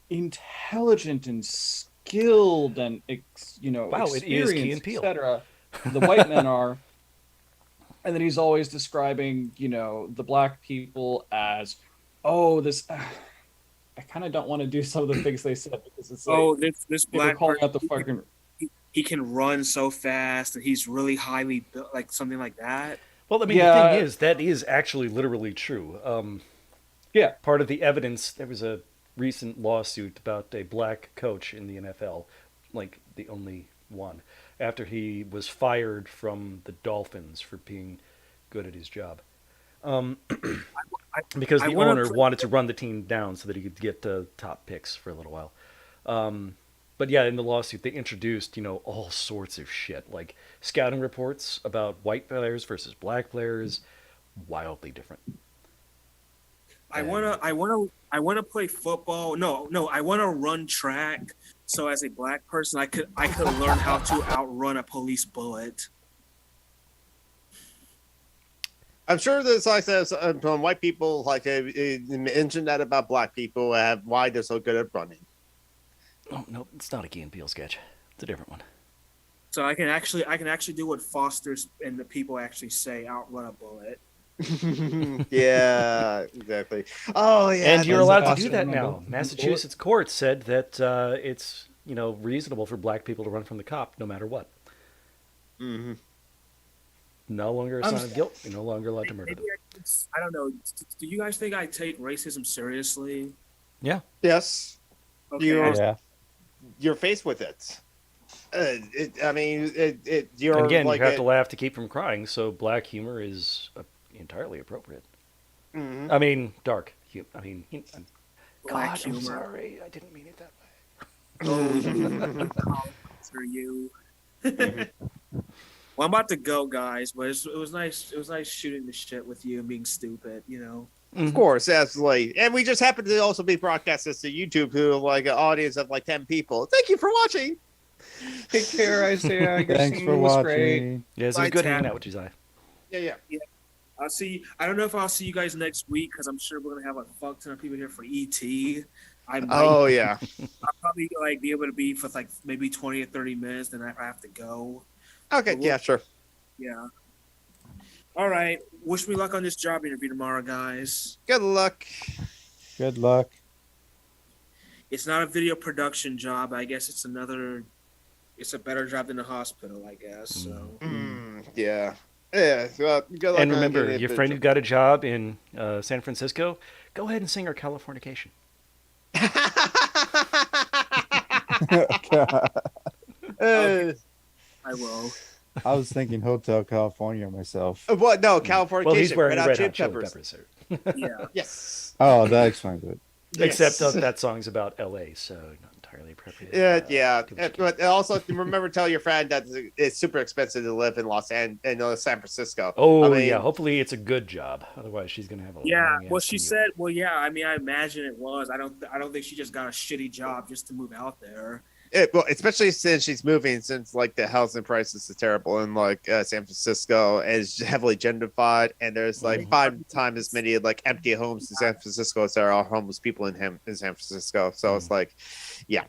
intelligent and skilled and Wow, it is Key and experienced, Peele. etc. the white men are, and then he's always describing the black people as, oh, this. I kind of don't want to do some of the things they said, because it's like, this they were black calling person, out the fucking. he can run so fast, and he's really highly built, like something like that. Well, I mean, Yeah. the thing is, that is actually literally true. Yeah. Part of the evidence, there was a recent lawsuit about a black coach in the NFL, like the only one, after he was fired from the Dolphins for being good at his job. Because the owner wanted to run the team down so that he could get top picks for a little while. But yeah, in the lawsuit, they introduced, all sorts of shit, like scouting reports about white players versus black players, wildly different. I wanna play football. No, I wanna run track. So as a black person, I could learn how to outrun a police bullet. I'm sure there's like from white people, like mentioned that about black people, why they're so good at running. Oh no, it's not a Key and Peele sketch. It's a different one. So I can actually do what Foster's and the people actually say: outrun a bullet. Yeah, exactly. Oh yeah, And you're that's allowed to awesome. do that now. Massachusetts court said that it's reasonable for black people to run from the cop no matter what. Mm-hmm. No longer a sign of guilt. You're no longer allowed to murder them. I don't know. Do you guys think I take racism seriously? Yeah. Yes, Okay. Yeah. you're faced with it. You're And again, like you have to laugh to keep from crying, so black humor is entirely appropriate. Mhm. I mean, dark humor. I mean, Black God, humor. I'm sorry. I didn't mean it that way. For you. Well, I'm about to go, guys, but it was nice. It was nice shooting the shit with you and being stupid. Of course, absolutely. And we just happen to also be broadcasting this to YouTube, who like an audience of like 10 people. Thank you for watching. Take care, Isaiah. Your Thanks singing for was watching. great. Yeah, it's Bye, good Tab. hanging out with you, Zai. Yeah. I'll see. I don't know if I'll see you guys next week because I'm sure we're gonna have a fuck ton of people here for ET. I might. Oh yeah. I'll probably be able to be for like maybe 20 or 30 minutes. Then I have to go. Okay. Yeah. Sure. Yeah. All right. Wish me luck on this job interview tomorrow, guys. Good luck. Good luck. It's not a video production job. I guess it's a better job than the hospital, I guess. So. Yeah. Yeah. Well, good luck And on remember, getting your it. friend who got a job in San Francisco, go ahead and sing her Californication. I will. I was thinking Hotel California myself. What? No, California. Well, he's wearing Red a Hot Red Chili Hot Chili Peppers. Peppers suit. Yeah. Yes. Oh, that explains it. Except Yes. that song's about L.A., so not entirely appropriate. Yeah. too much But also remember, tell your friend that it's super expensive to live in San Francisco. Oh, I mean, yeah. Hopefully it's a good job. Otherwise, she's going to have a Yeah. long Well, ass she commute. said. Well, yeah. I mean, I imagine it was. I don't think she just got a shitty job just to move out there. Well, especially since she's moving, since like the housing prices are terrible in like San Francisco, and it's heavily gentrified, and there's like 5 times as many like empty homes in San Francisco as there are homeless people in San Francisco. So it's like, yeah,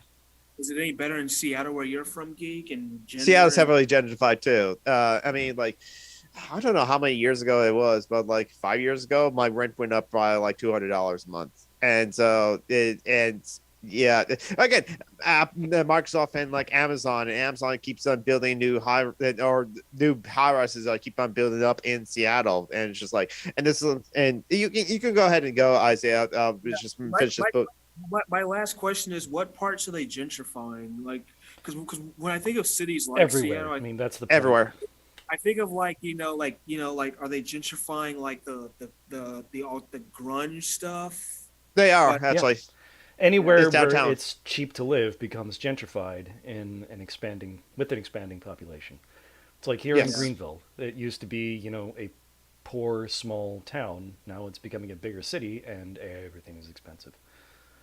Is it any better in Seattle where you're from, Geek? And Seattle's heavily gentrified too. I mean, like, I don't know how many years ago it was, but like 5 years ago, my rent went up by like $200 a month, and so yeah, again, Microsoft and like Amazon keeps on building new high rises. Keep on building up in Seattle, and it's just like, and this is, and you can go ahead and go, Isaiah. Just finish this book. My last question is, what parts are they gentrifying? Like, because when I think of cities like Everywhere. Seattle, I mean, that's the point. Everywhere. I think of like like are they gentrifying like the grunge stuff? They are But- actually. Anywhere It's where downtown. it's cheap to live becomes gentrified in an expanding with an expanding population. It's like here in Yes. Greenville. It used to be, a poor small town. Now it's becoming a bigger city, and everything is expensive.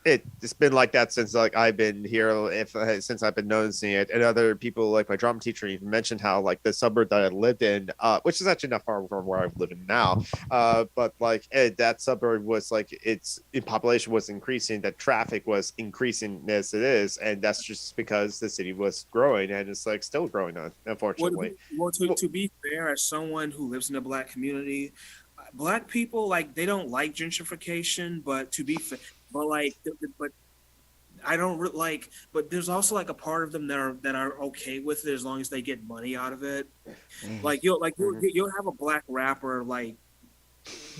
It's been like that since like I've been here. Since I've been noticing it, and other people like my drama teacher even mentioned how like the suburb that I lived in, which is actually not far from where I'm living now, but like that suburb was like its population was increasing, that traffic was increasing as it is, and that's just because the city was growing and it's like still growing on, unfortunately. To be fair, as someone who lives in a black community, black people like they don't like gentrification, but to be fair, but like, but I don't like. But there's also like a part of them that are okay with it as long as they get money out of it. Mm. You'll have a black rapper like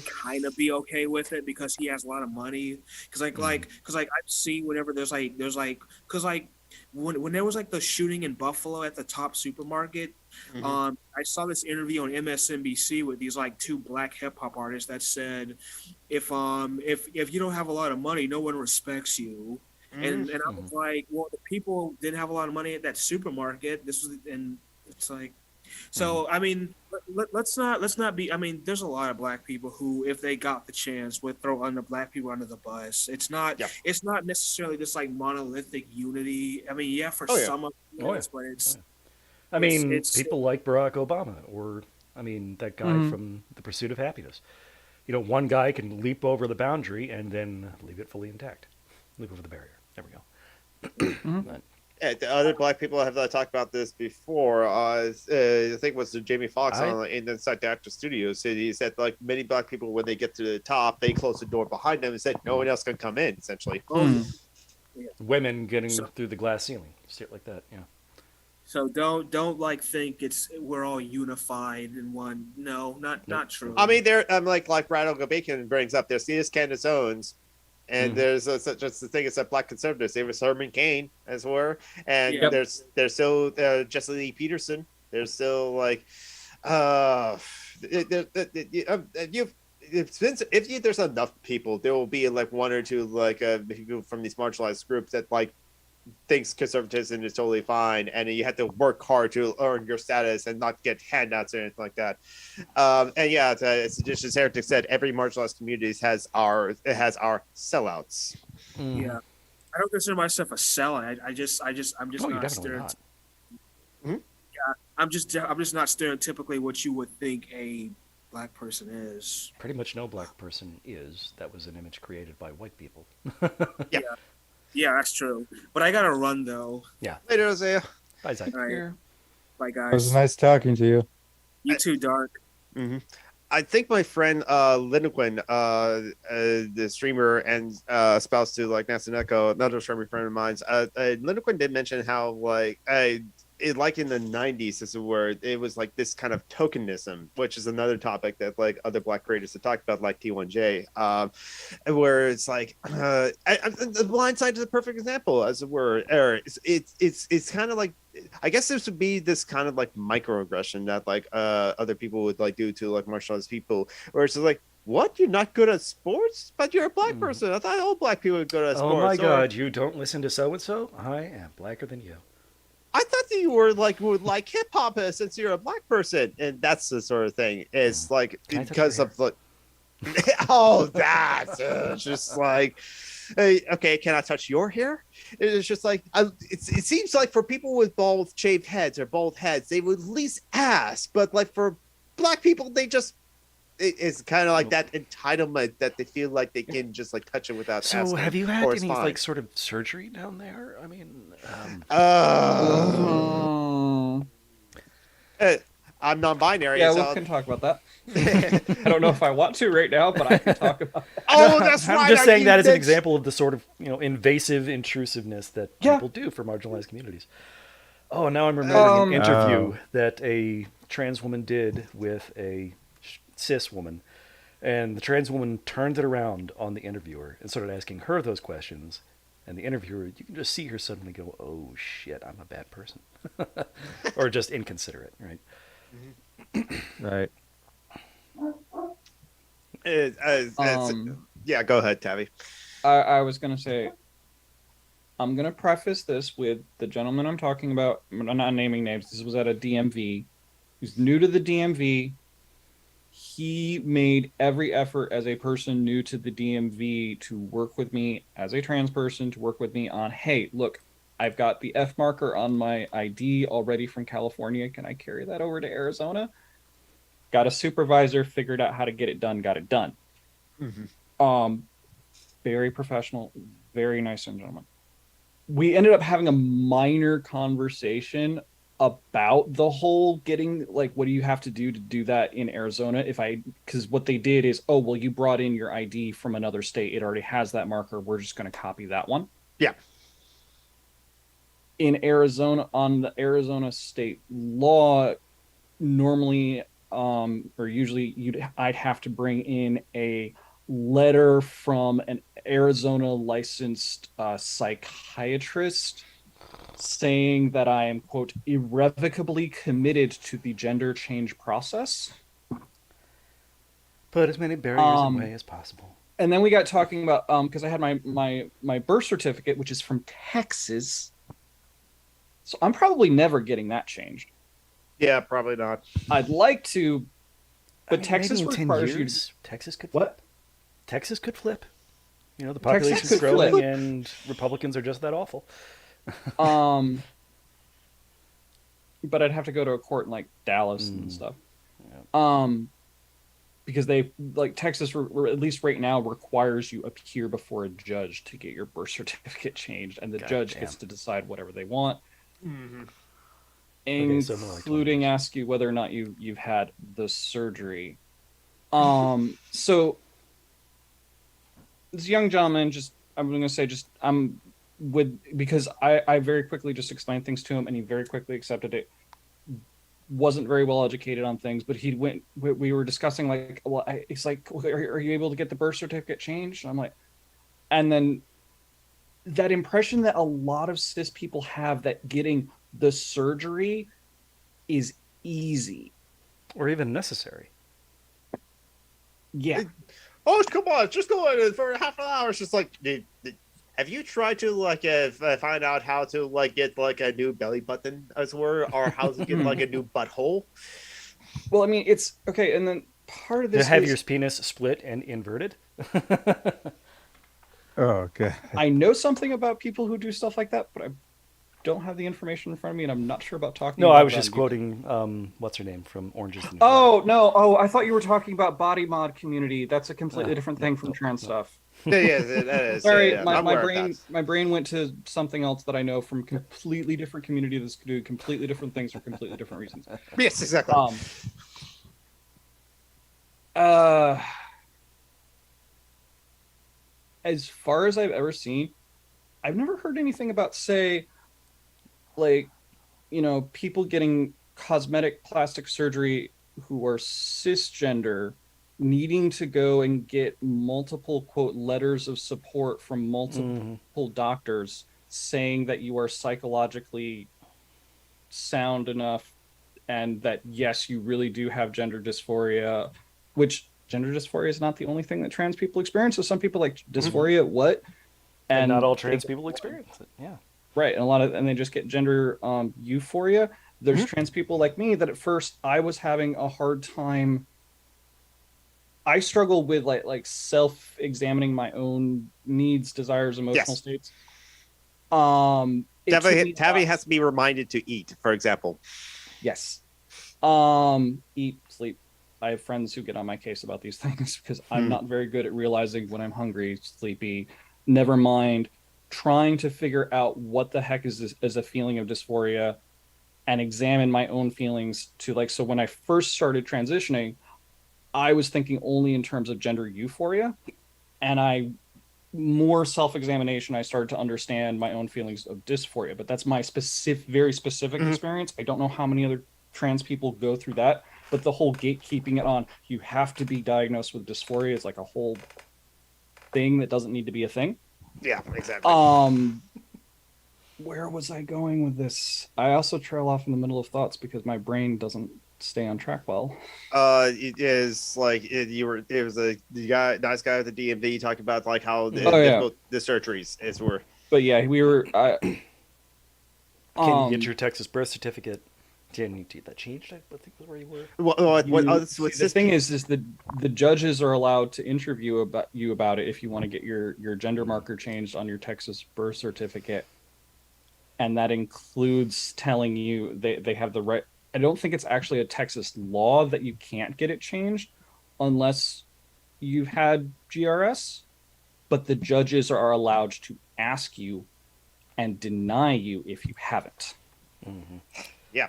kind of be okay with it because he has a lot of money. Because I've seen whenever there's because like when there was like the shooting in Buffalo at the Top supermarket, I saw this interview on MSNBC with these like two black hip hop artists that said, if you don't have a lot of money, no one respects you. And I was like, well, the people didn't have a lot of money at that supermarket. And it's like, so I mean, let's not be. I mean, there's a lot of black people who, if they got the chance, would throw under black people under the bus. It's not necessarily this like monolithic unity. I mean, yeah, for Oh, yeah. some of it, Oh, yeah. but it's. I mean, it's- people like Barack Obama, or that guy from The Pursuit of Happiness. One guy can leap over the boundary and then leave it fully intact. Leap over the barrier. There we go. But- The other black people have talked about this before. I think it was Jamie Foxx in Inside the Actor Studios. He said like many black people, when they get to the top, they close the door behind them and said no one else can come in. Essentially, Women getting through the glass ceiling, shit like that. Yeah. So don't like think we're all unified in one. No, not true. I mean, I'm like Brad Bacon brings up. There's these Candace Owens, and there's such a thing as a black conservatives. There was Herman Cain as well, and there's still Jesse Lee Peterson. There's still like there's enough people, there will be like one or two like people from these marginalized groups that like thinks conservatism is totally fine, and you have to work hard to earn your status and not get handouts or anything like that. And yeah, as Seditious Heretic said, every marginalized community has our sellouts. Yeah, I don't consider myself a sellout. I'm just Oh, not you're definitely not. Yeah, I'm just not stereotypically what you would think a black person is. Pretty much no black person is. That was an image created by white people. Yeah, that's true. But I gotta run though. Yeah. Later, Isaiah. Bye, Zach. All right. Bye, It was guys. nice talking to you. You too, Dark. I think my friend Linnequin, the streamer and spouse to like Nancy Echo, another streamer friend of mine, Linnequin did mention how like like in the 90s is where it was like this kind of tokenism, which is another topic that like other black creators have talked about, like T1J, where it's like the Blind Side is a perfect example, as it were. It's kind of like, I guess this would be this kind of like microaggression that like other people would like do to like marginalized people, where it's just like, what, you're not good at sports, but you're a black person? I thought all black people were good at sports. Oh my God, you don't listen to so and so? I am blacker than you. I thought that you would like hip hop since you're a black person, and that's the sort of thing. It's like because of like, oh, that's just like, hey, okay, can I touch your hair? It's just like it seems like for people with bald shaved heads or bald heads, they would at least ask, but like for black people, they just. It's kind of like that entitlement that they feel like they can just like touch it without asking. So have you had any like sort of surgery down there? I mean, I'm non-binary. Yeah, so we can talk about that. I don't know if I want to right now, but I can talk about that. Oh, that's right. I'm just saying that as an example of the sort of invasive intrusiveness that people do for marginalized communities. Oh, now I'm remembering an interview that a trans woman did with a cis woman, and the trans woman turned it around on the interviewer and started asking her those questions, and the interviewer, you can just see her suddenly go, oh shit, I'm a bad person. Or just inconsiderate, right? Right. Yeah, go ahead, Tabby. I was gonna say, I'm gonna preface this with the gentleman I'm talking about. I'm not naming names. This was at a DMV. He's new to the DMV. He made every effort as a person new to the DMV to work with me as a trans person, to work with me on, hey, look, I've got the F marker on my ID already from California. Can I carry that over to Arizona? Got a supervisor, figured out how to get it done, got it done. Um, very professional, very nice gentleman. We ended up having a minor conversation about the whole getting, like, what do you have to do that in Arizona? Because what they did is, oh, well, you brought in your ID from another state. It already has that marker. We're just going to copy that one. Yeah. In Arizona, on the Arizona state law, normally, or usually I'd have to bring in a letter from an Arizona licensed psychiatrist saying that I am, quote, irrevocably committed to the gender change process. Put as many barriers in way as possible. And then we got talking about, because I had my birth certificate, which is from Texas. So I'm probably never getting that changed. Yeah, probably not. I'd like to, but Texas maybe in 10 requires years, Texas could What? flip. Texas could flip. You know, the Texas population's could growing flip. and Republicans are just that awful. But I'd have to go to a court in like Dallas and stuff. Yeah. Because they, like, Texas, at least right now, requires you appear before a judge to get your birth certificate changed, and the judge gets to decide whatever they want, including ask you whether or not you've had the surgery. So this young gentleman, because I very quickly just explained things to him, and he very quickly accepted it. Wasn't very well educated on things, but we were discussing, like, well, it's like, are you able to get the birth certificate changed? And I'm like, and then that impression that a lot of cis people have that getting the surgery is easy Or even necessary. Yeah. Oh, come on, just go in for half an hour. It's just like, have you tried to like find out how to like get like a new belly button, as it were, or how to get like a new butthole? Well, I mean, it's okay, and then part of this To have is, your penis split and inverted. Oh, okay. I know something about people who do stuff like that, but I don't have the information in front of me, and I'm not sure about talking No, about I was that. just quoting what's her name from Orange is the New Oh, no. Oh, I thought you were talking about body mod community. That's a completely different thing from trans stuff. Yeah, that is. Sorry, yeah, my brain went to something else that I know from completely different community that's do completely different things for completely different reasons. Yes, exactly. As far as I've ever seen, I've never heard anything about, say, like, people getting cosmetic plastic surgery who are cisgender needing to go and get multiple, quote, letters of support from multiple doctors saying that you are psychologically sound enough and that, yes, you really do have gender dysphoria, which gender dysphoria is not the only thing that trans people experience. So some people like dysphoria, what? And not all trans people experience it. Yeah. Right. And they just get gender euphoria. There's trans people like me that at first I was having a hard time. I struggle with like self-examining my own needs, desires, emotional states. Tabby has to be reminded to eat, for example. Yes. Eat, sleep. I have friends who get on my case about these things because I'm not very good at realizing when I'm hungry, sleepy, never mind trying to figure out what the heck is this as a feeling of dysphoria and examine my own feelings to like, so when I first started transitioning, I was thinking only in terms of gender euphoria, and more self-examination, I started to understand my own feelings of dysphoria, but that's my very specific experience. I don't know how many other trans people go through that, but the whole gatekeeping it on, you have to be diagnosed with dysphoria is like a whole thing that doesn't need to be a thing. Yeah, exactly. Where was I going with this? I also trail off in the middle of thoughts because my brain doesn't stay on track well. It is like nice guy at the DMV talking about like how the surgeries were. but yeah, we were. Can you get your Texas birth certificate? Can you get that changed? I think was where you were. See, the thing is the judges are allowed to interview about it if you want to get your gender marker changed on your Texas birth certificate, and that includes telling you they have the right. I don't think it's actually a Texas law that you can't get it changed unless you've had GRS, but the judges are allowed to ask you and deny you if you haven't. Yeah.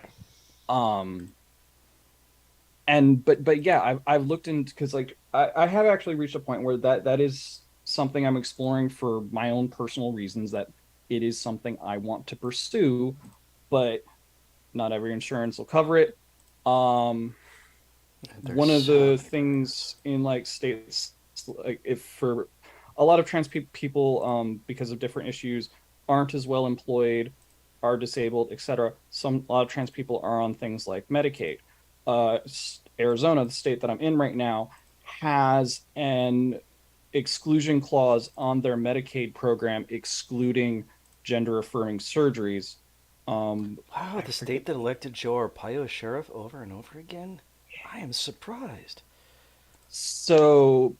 And but yeah, I've looked into, because like I have actually reached a point where that is something I'm exploring for my own personal reasons, that it is something I want to pursue, but not every insurance will cover it. One of the things in like states, like if for a lot of trans people, because of different issues, aren't as well employed, are disabled, etc. A lot of trans people are on things like Medicaid. Arizona, the state that I'm in right now, has an exclusion clause on their Medicaid program excluding gender affirming surgeries. Wow, the state that elected Joe Arpaio sheriff over and over again? I am surprised. So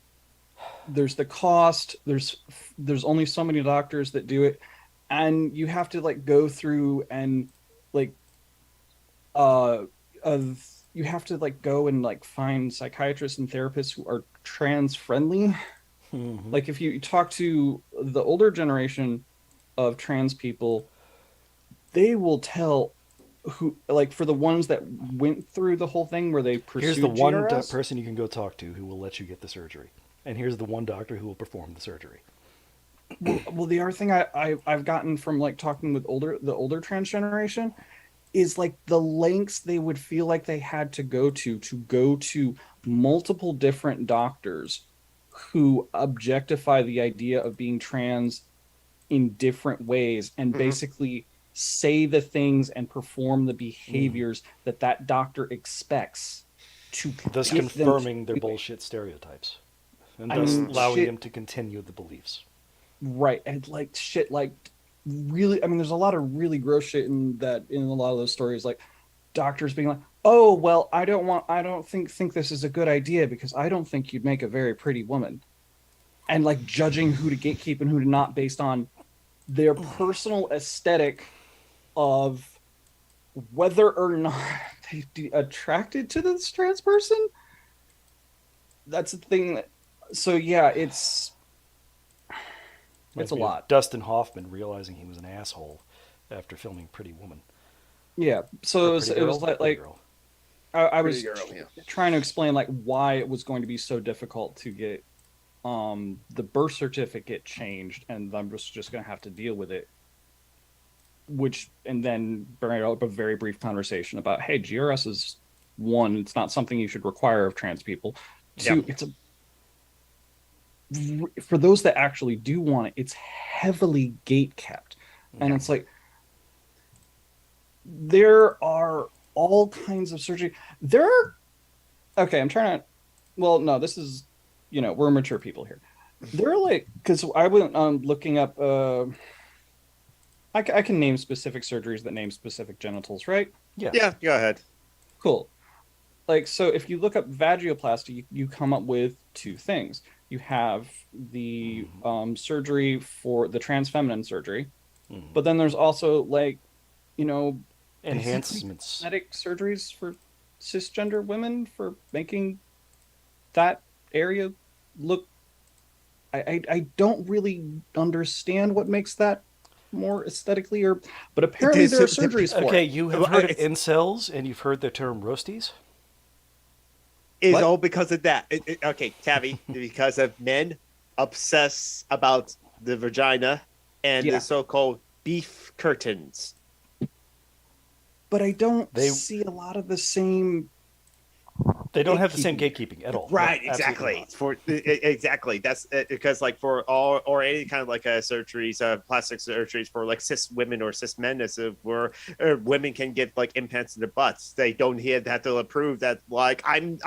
there's the cost, there's only so many doctors that do it, and you have to like go through and like you have to like go and like find psychiatrists and therapists who are trans friendly. Like if you talk to the older generation of trans people, they will tell who, like for the ones that went through the whole thing where they pursued Here's the one GRS, person you can go talk to who will let you get the surgery, and here's the one doctor who will perform the surgery. well the other thing I've gotten from like talking with the older trans generation is like the lengths they would feel like they had to go to multiple different doctors who objectify the idea of being trans in different ways and basically say the things and perform the behaviors that doctor expects to Thus get them confirming to their do it. bullshit stereotypes, and I thus mean, allowing shit. them to continue the beliefs. Right, and like shit, like really, I mean, there's a lot of really gross shit in a lot of those stories, like doctors being like, "Oh, well, I don't think this is a good idea because I don't think you'd make a very pretty woman," and like judging who to gatekeep and who to not based on their personal aesthetic of whether or not they'd be attracted to this trans person. That's the thing. So yeah, it's a lot. Dustin Hoffman realizing he was an asshole after filming Pretty Woman. Yeah. So it was like Girl. I was Pretty girl, yeah. trying to explain like why it was going to be so difficult to get the birth certificate changed, and I'm just going to have to deal with it. And then bring up a very brief conversation about, hey, GRS is one, it's not something you should require of trans people. Two, it's for those that actually do want it, it's heavily gate kept, and it's like there are all kinds of surgery. Okay, I'm trying to. Well, no, this is, we're mature people here. There are like, because I went looking up. I can name specific surgeries that name specific genitals, right? Yeah, go ahead. Cool. Like, so if you look up vagioplasty, you come up with two things. You have the surgery for the trans feminine surgery, but then there's also like, Enhancements. cosmetic surgeries for cisgender women for making that area look. I don't really understand what makes that more aesthetically, but apparently there are surgeries for Okay, it. you have heard of incels, and you've heard the term roasties? Is What? all because of that. Okay, Tavi, because of men obsess about the vagina and Yeah. the so-called beef curtains. But I don't They- see a lot of the same They don't have the same gatekeeping at all. Right, No, absolutely exactly. Exactly. That's because like for all or any kind of like surgeries, plastic surgeries for like cis women or cis men, as it were, women can get like implants in their butts. They don't have to prove that like I'm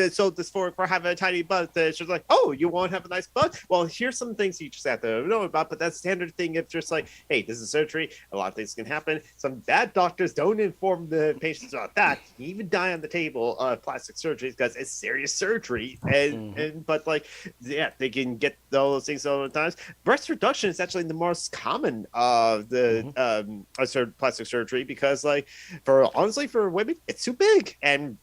so this for having a tiny butt. It's just like, oh, you won't have a nice butt. Well, here's some things you just have to know about. But that's standard thing. It's just like, hey, this is surgery. A lot of things can happen. Some bad doctors don't inform the patients about that. You even die on the table of plastic surgery because it's serious surgery, and but like, yeah, they can get all those things all the times. Breast reduction is actually the most common of the plastic surgery because like honestly for women it's too big, and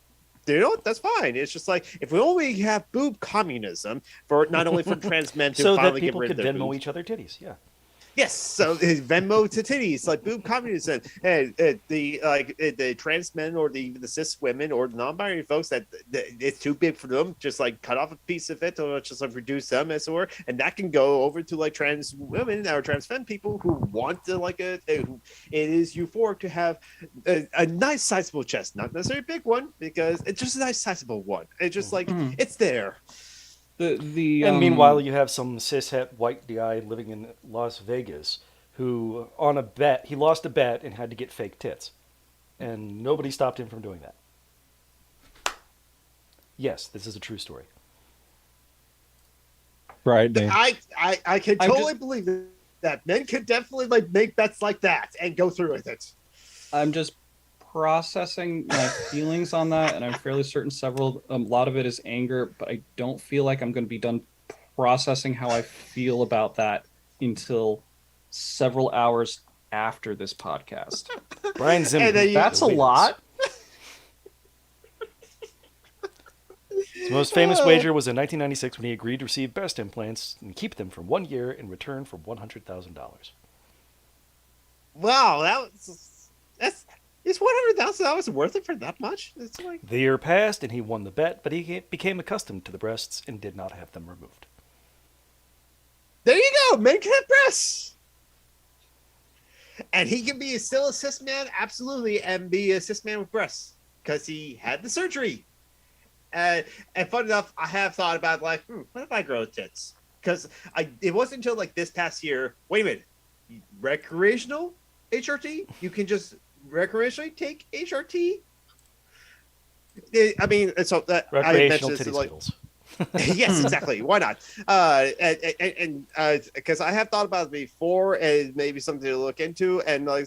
you know that's fine. It's just like if we only have boob communism for not only for trans men to so finally that people get rid could of their Venmo boobs. each other titties. Yeah. Yes, so Venmo to titties, like boob communism, and the trans men or the cis women or the non-binary folks that it's too big for them, just like cut off a piece of it or just like reduce them as it were, and that can go over to like trans women or trans femme people who want to like it is euphoric to have a nice sizable chest, not necessarily a big one because it's just a nice sizable one. It's just like it's there. And meanwhile, you have some cishet white guy living in Las Vegas who, on a bet, he lost a bet and had to get fake tits. And nobody stopped him from doing that. Yes, this is a true story. Friday. I can totally believe that men could definitely like make bets like that and go through with it. I'm just processing my feelings on that, and I'm fairly certain a lot of it is anger, but I don't feel like I'm going to be done processing how I feel about that until several hours after this podcast. Brian Zimmerman. That's a lot. His most famous wager was in 1996 when he agreed to receive breast implants and keep them for 1 year in return for $100,000. Wow, is $100,000 worth it for that much? It's like The year passed and he won the bet, but he became accustomed to the breasts and did not have them removed. there you go, men can have breasts, and he can be still a cis man, absolutely, and be a cis man with breasts because he had the surgery. And fun enough, I have thought about like, what if I grow tits? Because it wasn't until like this past year. Wait a minute, recreational HRT? You can just recreationally take HRT? I mean, so that Recreational I titty like, skills. yes, exactly. Why not? And because I have thought about it before, and maybe something to look into. And like,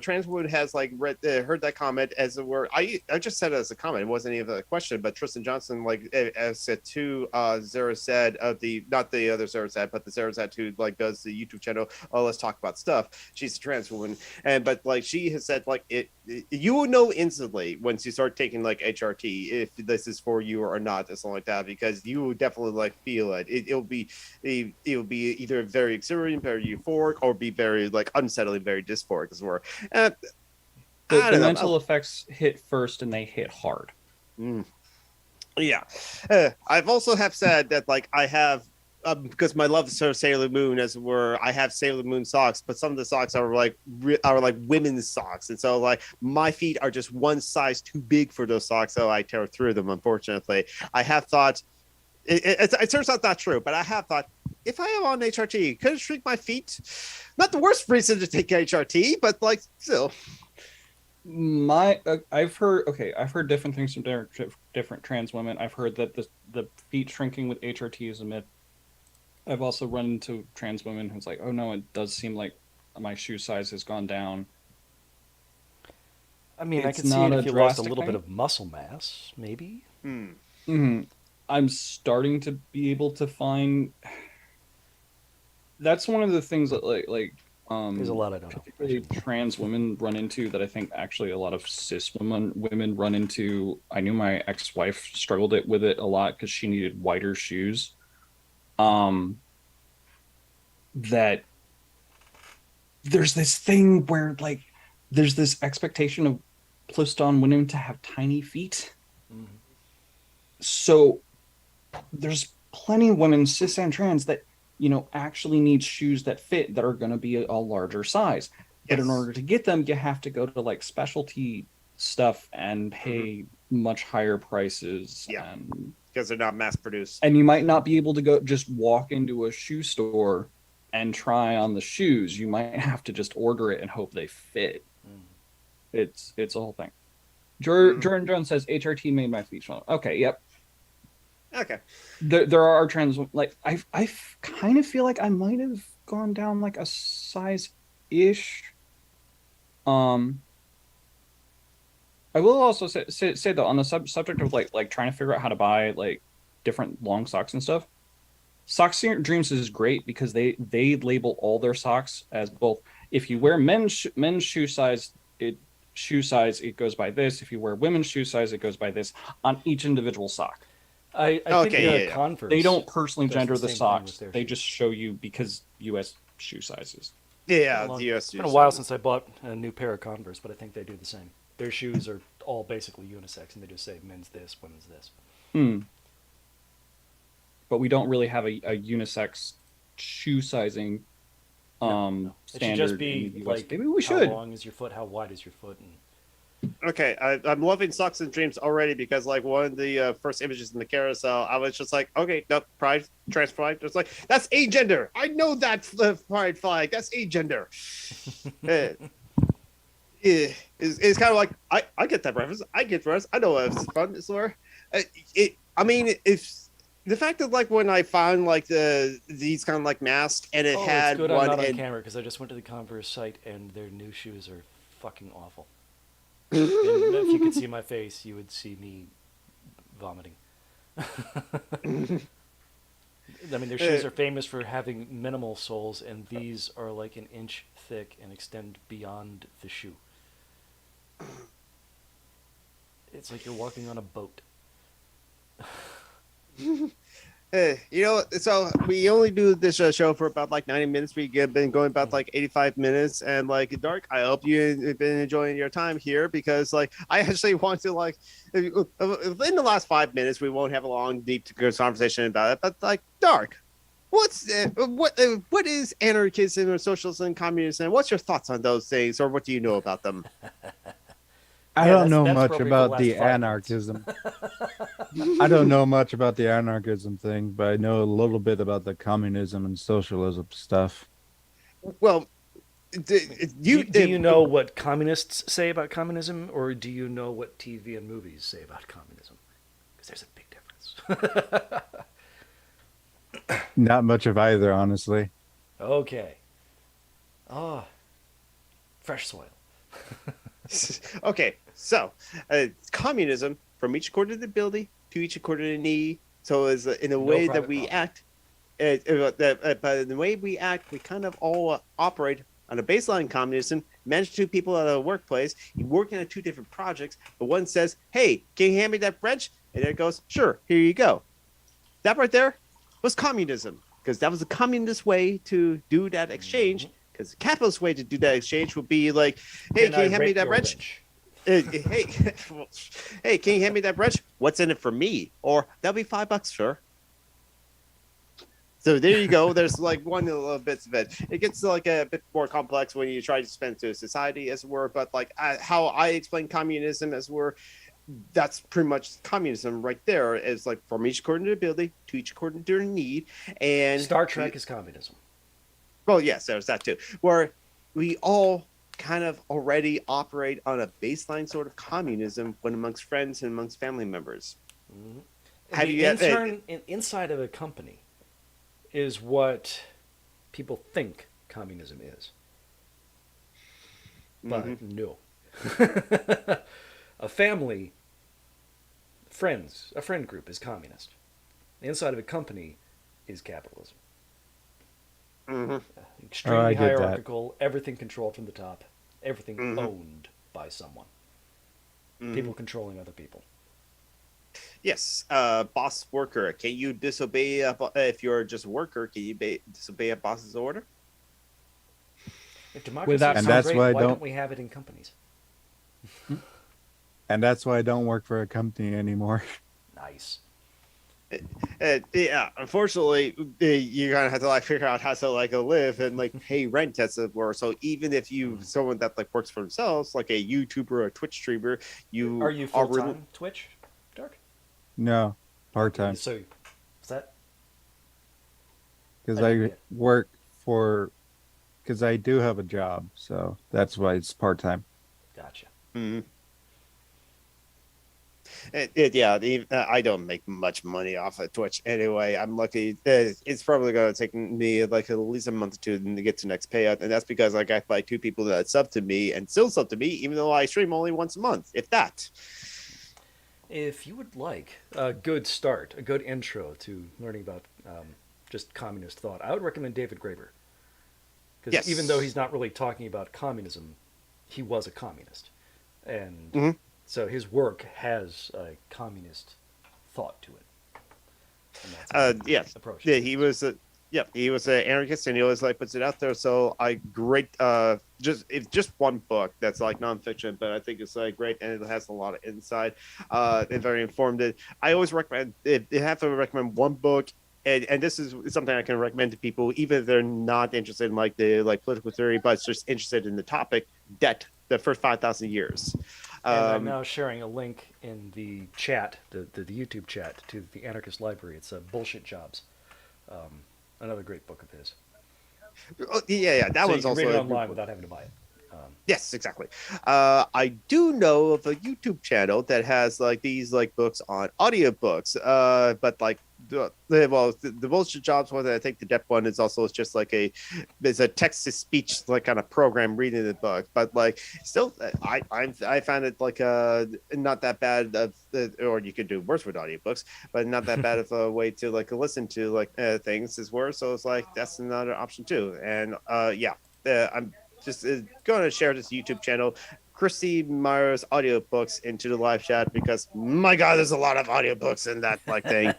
Transwood has like heard that comment as it were. I just said it as a comment. It wasn't even a question. But Tristan Johnson like said to Zerazad of the not the other Zerazad, but the Zerazad who like does the YouTube channel. Oh, let's talk about stuff. She's a trans woman, but like she has said like you will know instantly once you start taking like HRT if this is for you or not, or something like that, because you will definitely like feel it. It'll be either very exhilarating, very euphoric, or be very like unsettling, very dysphoric as well. The mental effects hit first, and they hit hard. Yeah, I've also have said that like I have. Because my love is Sailor Moon, as it were, I have Sailor Moon socks, but some of the socks are like women's socks, and so like my feet are just one size too big for those socks, so I tear through them. Unfortunately, I have thought it turns out not true, but I have thought if I am on HRT, could it shrink my feet? Not the worst reason to take HRT, but like still. I've heard different things from different trans women. I've heard that the feet shrinking with HRT is a myth. I've also run into trans women who's like, oh no, it does seem like my shoe size has gone down. I mean, I It's could see not it a if you lost a drastic little bit thing. of muscle mass, maybe. I'm starting to be able to find. That's one of the things that There's a lot I don't know. particularly trans women run into that I think actually a lot of cis women run into. I knew my ex-wife struggled with it a lot because she needed wider shoes. That there's this thing where like there's this expectation of plus-on women to have tiny feet. So there's plenty of women, cis and trans, that actually need shoes that fit, that are going to be a larger size. But in order to get them, you have to go to like specialty stuff and pay much higher prices. Yeah. And because they're not mass produced. you might not be able to go just walk into a shoe store and try on the shoes. You might have to just order it and hope they fit. It's a whole thing. Jordan Jones says HRT made my feet small. Okay, yep. Okay. There are trends. Like I kind of feel like I might have gone down like a size ish. I will also say though, on the subject of like trying to figure out how to buy like different long socks and stuff. Socks Dreams is great because they label all their socks as both. If you wear men's shoe size, it goes by this. If you wear women's shoe size, it goes by this on each individual sock. I think Converse. They don't personally does gender the the same thing with socks. their They shoes. just show you because U.S. shoe sizes. Yeah, Well, the US it's been a while since I bought a new pair of Converse, but I think they do the same. Their shoes are all basically unisex, and they just say men's this, women's this. But we don't really have a unisex shoe sizing No. It should standard just be in the US. like Maybe we should. how long is your foot, how wide is your foot, and Okay, I'm loving Socks and Dreams already because like one of the first images in the carousel, I was just like, okay, nope, pride, trans pride. It's like that's agender. I know that pride flag. That's agender. It's kind of like I get that reference. I get the reference. I know it's fun. Somewhere. I mean, if the fact that like when I found like these kind of like masks and it had it's good one I'm not on and camera because I just went to the Converse site and their new shoes are fucking awful. And if you could see my face, you would see me vomiting. I mean, their shoes are famous for having minimal soles, and these are like an inch thick and extend beyond the shoe. It's like you're walking on a boat. you know, so we only do this show for about like 90 minutes. We've been going about like 85 minutes, and like Dark, I hope you've been enjoying your time here because like I actually want to like in the last 5 minutes we won't have a long deep conversation about it, but like Dark, what is anarchism or socialism and communism? What's your thoughts on those things, or what do you know about them? I Yeah, don't know that's much probably about the the last 5 minutes. anarchism. I don't know much about the anarchism thing, but I know a little bit about the communism and socialism stuff. Well, Do you know what communists say about communism, or do you know what TV and movies say about communism? Because there's a big difference. Not much of either, honestly. Okay. Fresh soil. Okay, so communism from each quarter of the building to each quarter of the knee. So is in a way that private we property. act, but in the way we act, we kind of all operate on a baseline communism. Manage two people at a workplace. You're working on two different projects, but one says, "Hey, can you hand me that wrench?" And it goes, "Sure, here you go." That right there was communism because that was the communist way to do that exchange. Because the capitalist way to do that exchange would be like, "Hey, can you hand me that wrench? Hey, hey, can you hand me that wrench? What's in it for me?" Or that'll be $5, sir. So there you go. There's like one little bits of it. It gets like a bit more complex when you try to spend to society, as it were. But like how I explain communism, as it were, that's pretty much communism right there. Is like from each according to the ability to each according to their need. And Star Trek is communism. well, yes, there's that too, where we all kind of already operate on a baseline sort of communism when amongst friends and amongst family members. Have you inside of a company is what people think communism is. But no. A family, a friend group is communist. Inside of a company is capitalism. Extremely I get that. hierarchical, everything controlled from the top, everything owned by someone. People controlling other people. Yes, boss worker. Can you disobey if you're just a worker? Can you disobey a boss's order? If democracy Without- is And so that's great, why I why don't- don't we have it in companies? And that's why I don't work for a company anymore. Nice. Yeah, unfortunately, you kind of have to like figure out how to like live and like pay rent as it were. So even if you someone that like works for themselves, like a YouTuber or a Twitch streamer, Are you you are full time Twitch, Dark? No, part time So, is that? because I didn't I get. work for because I do have a job, so that's why it's part time. Gotcha. Yeah, I don't make much money off of Twitch anyway. I'm lucky. It's probably going to take me like at least a month or two to get to next payout, and that's because I got like two people that sub to me and still sub to me, even though I stream only once a month, if that. If you would like a good start, a good intro to learning about just communist thought, I would recommend David Graeber. Because even though Yes. he's not really talking about communism, he was a communist. And Mhm. so his work has a communist thought to it. And that's how he Yes. approaches Yeah, things. he was an anarchist, and he always like puts it out there. So I great just it's just one book that's like nonfiction, but I think it's like great and it has a lot of insight, and very informative. I always recommend if you have to recommend one book. And this is something I can recommend to people, even if they're not interested in like the like political theory, but just interested in the topic. Debt, the first 5,000 years. And I'm Um, now sharing a link in the chat, the YouTube chat, to the Anarchist Library. It's Bullshit Jobs. Another great book of his. yeah, that So you one's can read also it a good online book. without having to buy it. Yes, exactly. I do know of a YouTube channel that has like these like books on audiobooks. But like the bullshit jobs one, I think the depth one is also just like there's a text to speech like kind of program reading the book. But like still, I found it like not that bad of or you could do worse with audiobooks, but not that bad of a way to like listen to like things as worse. So it's like that's another option too. And yeah, I'm just going to share this YouTube channel, Christy Myers audiobooks, into the live chat because my God, there's a lot of audiobooks in that like thing.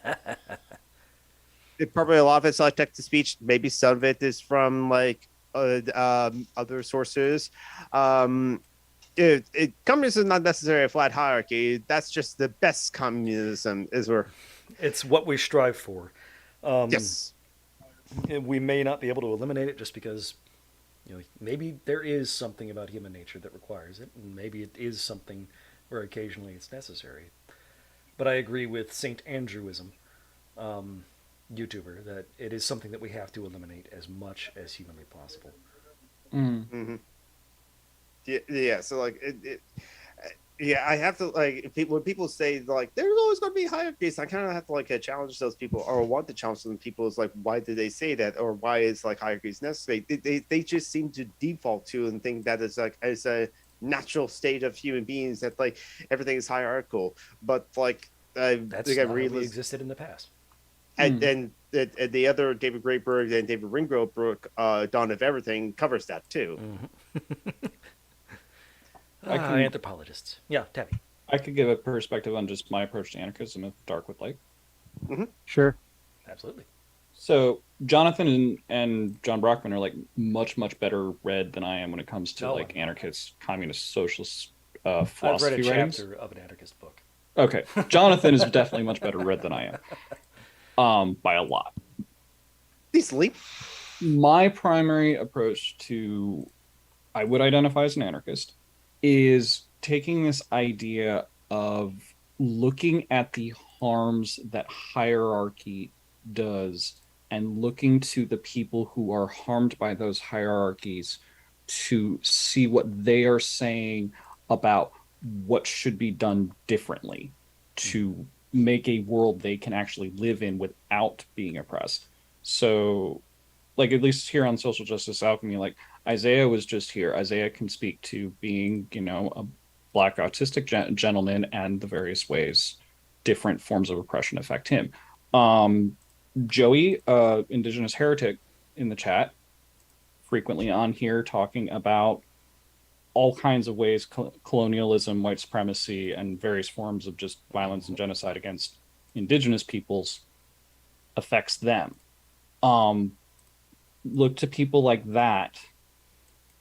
Probably a lot of it's like text to speech. Maybe some of it is from like other sources. Um, communism is not necessarily a flat hierarchy. That's just the best communism is where. It's what we strive for. Yes. We may not be able to eliminate it just because maybe there is something about human nature that requires it, and maybe it is something where occasionally it's necessary. But I agree with Saint Andrewism, YouTuber, that it is something that we have to eliminate as much as humanly possible. Mm-hmm. Yeah. So like yeah, I have to like when people say like there's always going to be hierarchies. I kind of have to like challenge those people, or want to challenge them. People is like, why do they say that, or why is like hierarchies necessary? They just seem to default to and think that it's like it's a natural state of human beings that like everything is hierarchical. But like That's I not how we realized, existed in the past. and the other David Grayberg and David Ringo book, Dawn of Everything, covers that too. Anthropologists. Yeah, Tabby. I could give a perspective on just my approach to anarchism if Dark would like. Sure. Absolutely. So Jonathan and John Brockman are like much better read than I am when it comes to like anarchist, communist, socialist I've read philosophy a writings. chapter of an anarchist book. Okay, Jonathan is definitely much better read than I am, by a lot. Decently. My primary approach to I would identify as an anarchist is taking this idea of looking at the harms that hierarchy does and looking to the people who are harmed by those hierarchies to see what they are saying about what should be done differently to make a world they can actually live in without being oppressed. So, like, at least here on Social Justice Alchemy, like, Isaiah was just here. Isaiah can speak to being, a black autistic gentleman and the various ways different forms of oppression affect him. Joey, Indigenous Heretic in the chat, frequently on here talking about all kinds of ways colonialism, white supremacy, and various forms of just violence and genocide against Indigenous peoples affects them. Look to people like that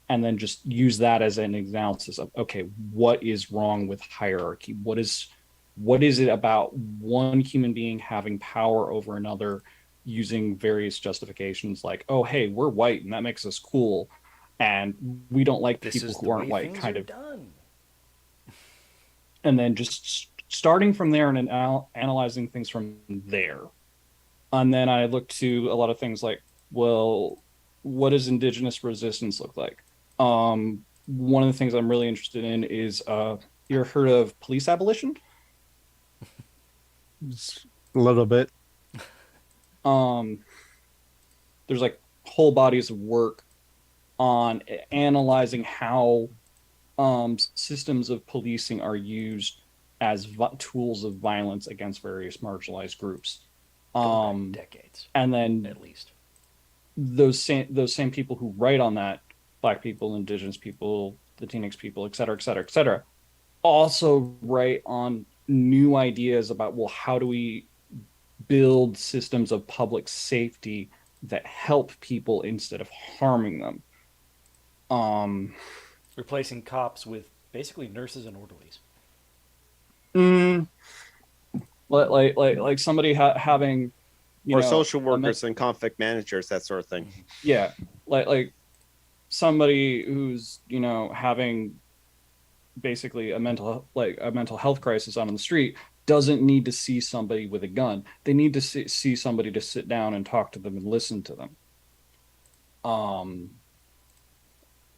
and then just use that as an analysis of, okay, what is wrong with hierarchy? What is what is it about one human being having power over another using various justifications like, oh, hey, we're white and that makes us cool. And we don't like This people is who the aren't way white, things kind are of. done. And then just starting from there and analyzing things from there. And then I look to a lot of things like, well, what does indigenous resistance look like? One of the things I'm really interested in is you ever heard of police abolition? A little bit. Um, there's like whole bodies of work on analyzing how systems of policing are used as tools of violence against various marginalized groups. Going back decades, And then at least. those same people who write on that, Black people, Indigenous people, Latinx people, et cetera, et cetera, et cetera, also write on new ideas about, well, how do we build systems of public safety that help people instead of harming them? Um, Replacing cops with basically nurses and orderlies. mm, like somebody having, Or social a workers and conflict managers, that sort of thing. yeah, like somebody who's having basically a mental health crisis on the street doesn't need to see somebody with a gun. They need to see somebody to sit down and talk to them and listen to them.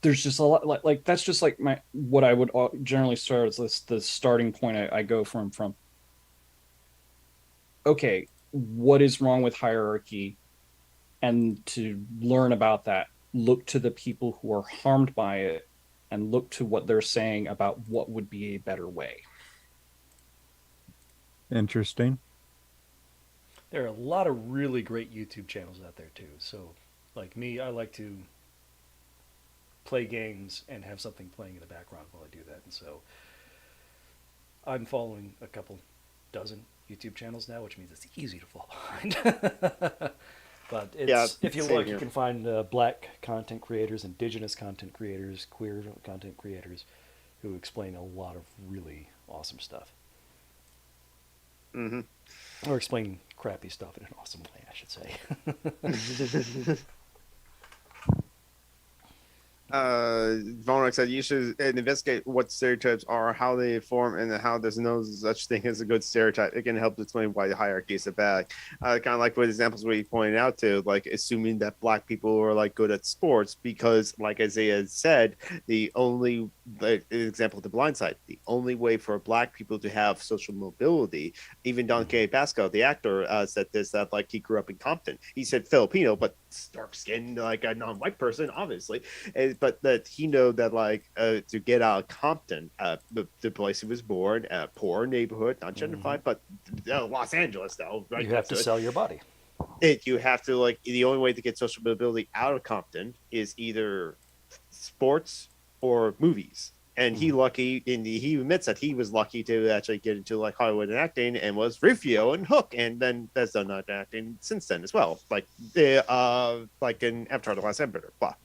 There's just a lot like that's just like what I would generally start as the starting point I go from. Okay, what is wrong with hierarchy? And to learn about that, look to the people who are harmed by it and look to what they're saying about what would be a better way. Interesting. There are a lot of really great YouTube channels out there too. So, like me, I like to play games and have something playing in the background while I do that. And so I'm following a couple dozen YouTube channels now, which means it's easy to follow behind. But if you look, you can find black content creators, indigenous content creators, queer content creators who explain a lot of really awesome stuff. Mm-hmm. Or explain crappy stuff in an awesome way, I should say. Vonrek said you should investigate what stereotypes are, how they form, and how there's no such thing as a good stereotype. It can help explain why the hierarchy is so bad. Kind of like what examples we pointed out to, like assuming that black people are like good at sports because, like Isaiah said, the only example of the blind side, the only way for black people to have social mobility, even Don K. Pasco, the actor, said this, that like he grew up in Compton. He said Filipino, but dark skinned, like a non-white person, obviously. But that he know that like to get out of Compton, the place he was born, poor neighborhood, not gentrified, but Los Angeles though, right? You have to sell your body. You have to like the only way to get social mobility out of Compton is either sports or movies. And he admits that he was lucky to actually get into like Hollywood and acting, and was Rufio and Hook, and then has done that acting since then as well, like in Avatar: The Last Airbender, blah.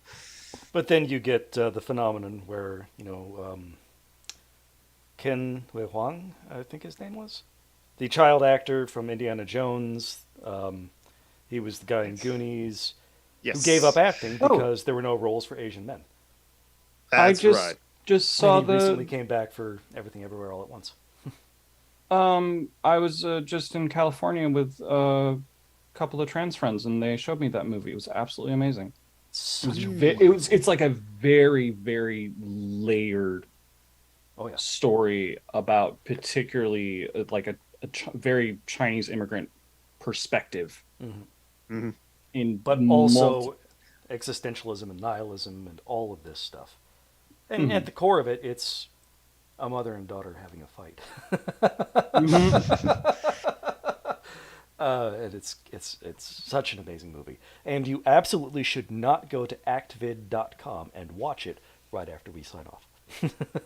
But then you get the phenomenon where Ken Wei Huang, I think his name was, the child actor from Indiana Jones. He was the guy in Goonies who gave up acting because there were no roles for Asian men. That's right. Just saw and he recently came back for Everything Everywhere All at Once. I was just in California with a couple of trans friends, and they showed me that movie. It was absolutely amazing. It's like a very, very layered story about particularly like a very Chinese immigrant perspective. Mm-hmm. But also existentialism and nihilism and all of this stuff. And at the core of it, it's a mother and daughter having a fight. And it's such an amazing movie. And you absolutely should not go to actvid.com and watch it right after we sign off.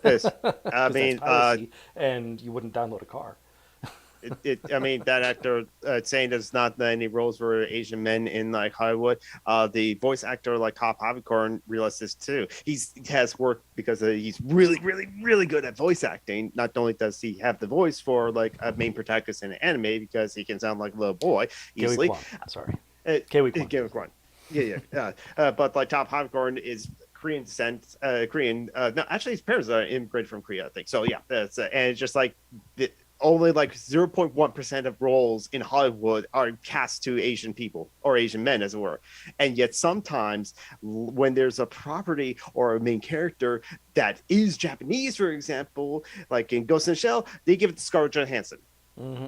Yes. I mean, piracy, and you wouldn't download a car. I mean, that actor saying there's not any roles for Asian men in like Hollywood. The voice actor like Top Havicorn realized this too. He has worked because he's really, really, really good at voice acting. Not only does he have the voice for like a main protagonist in an anime because he can sound like a little boy easily. Sorry. Kiwi Kwan. Yeah. But like Top Havicorn is Korean descent, Korean. No, actually, his parents are immigrated from Korea, I think. So yeah, that's and it's just like only like 0.1% of roles in Hollywood are cast to Asian people or Asian men, as it were. And yet sometimes when there's a property or a main character that is Japanese, for example, like in Ghost in the Shell, they give it to Scarlett Johansson. Mm-hmm.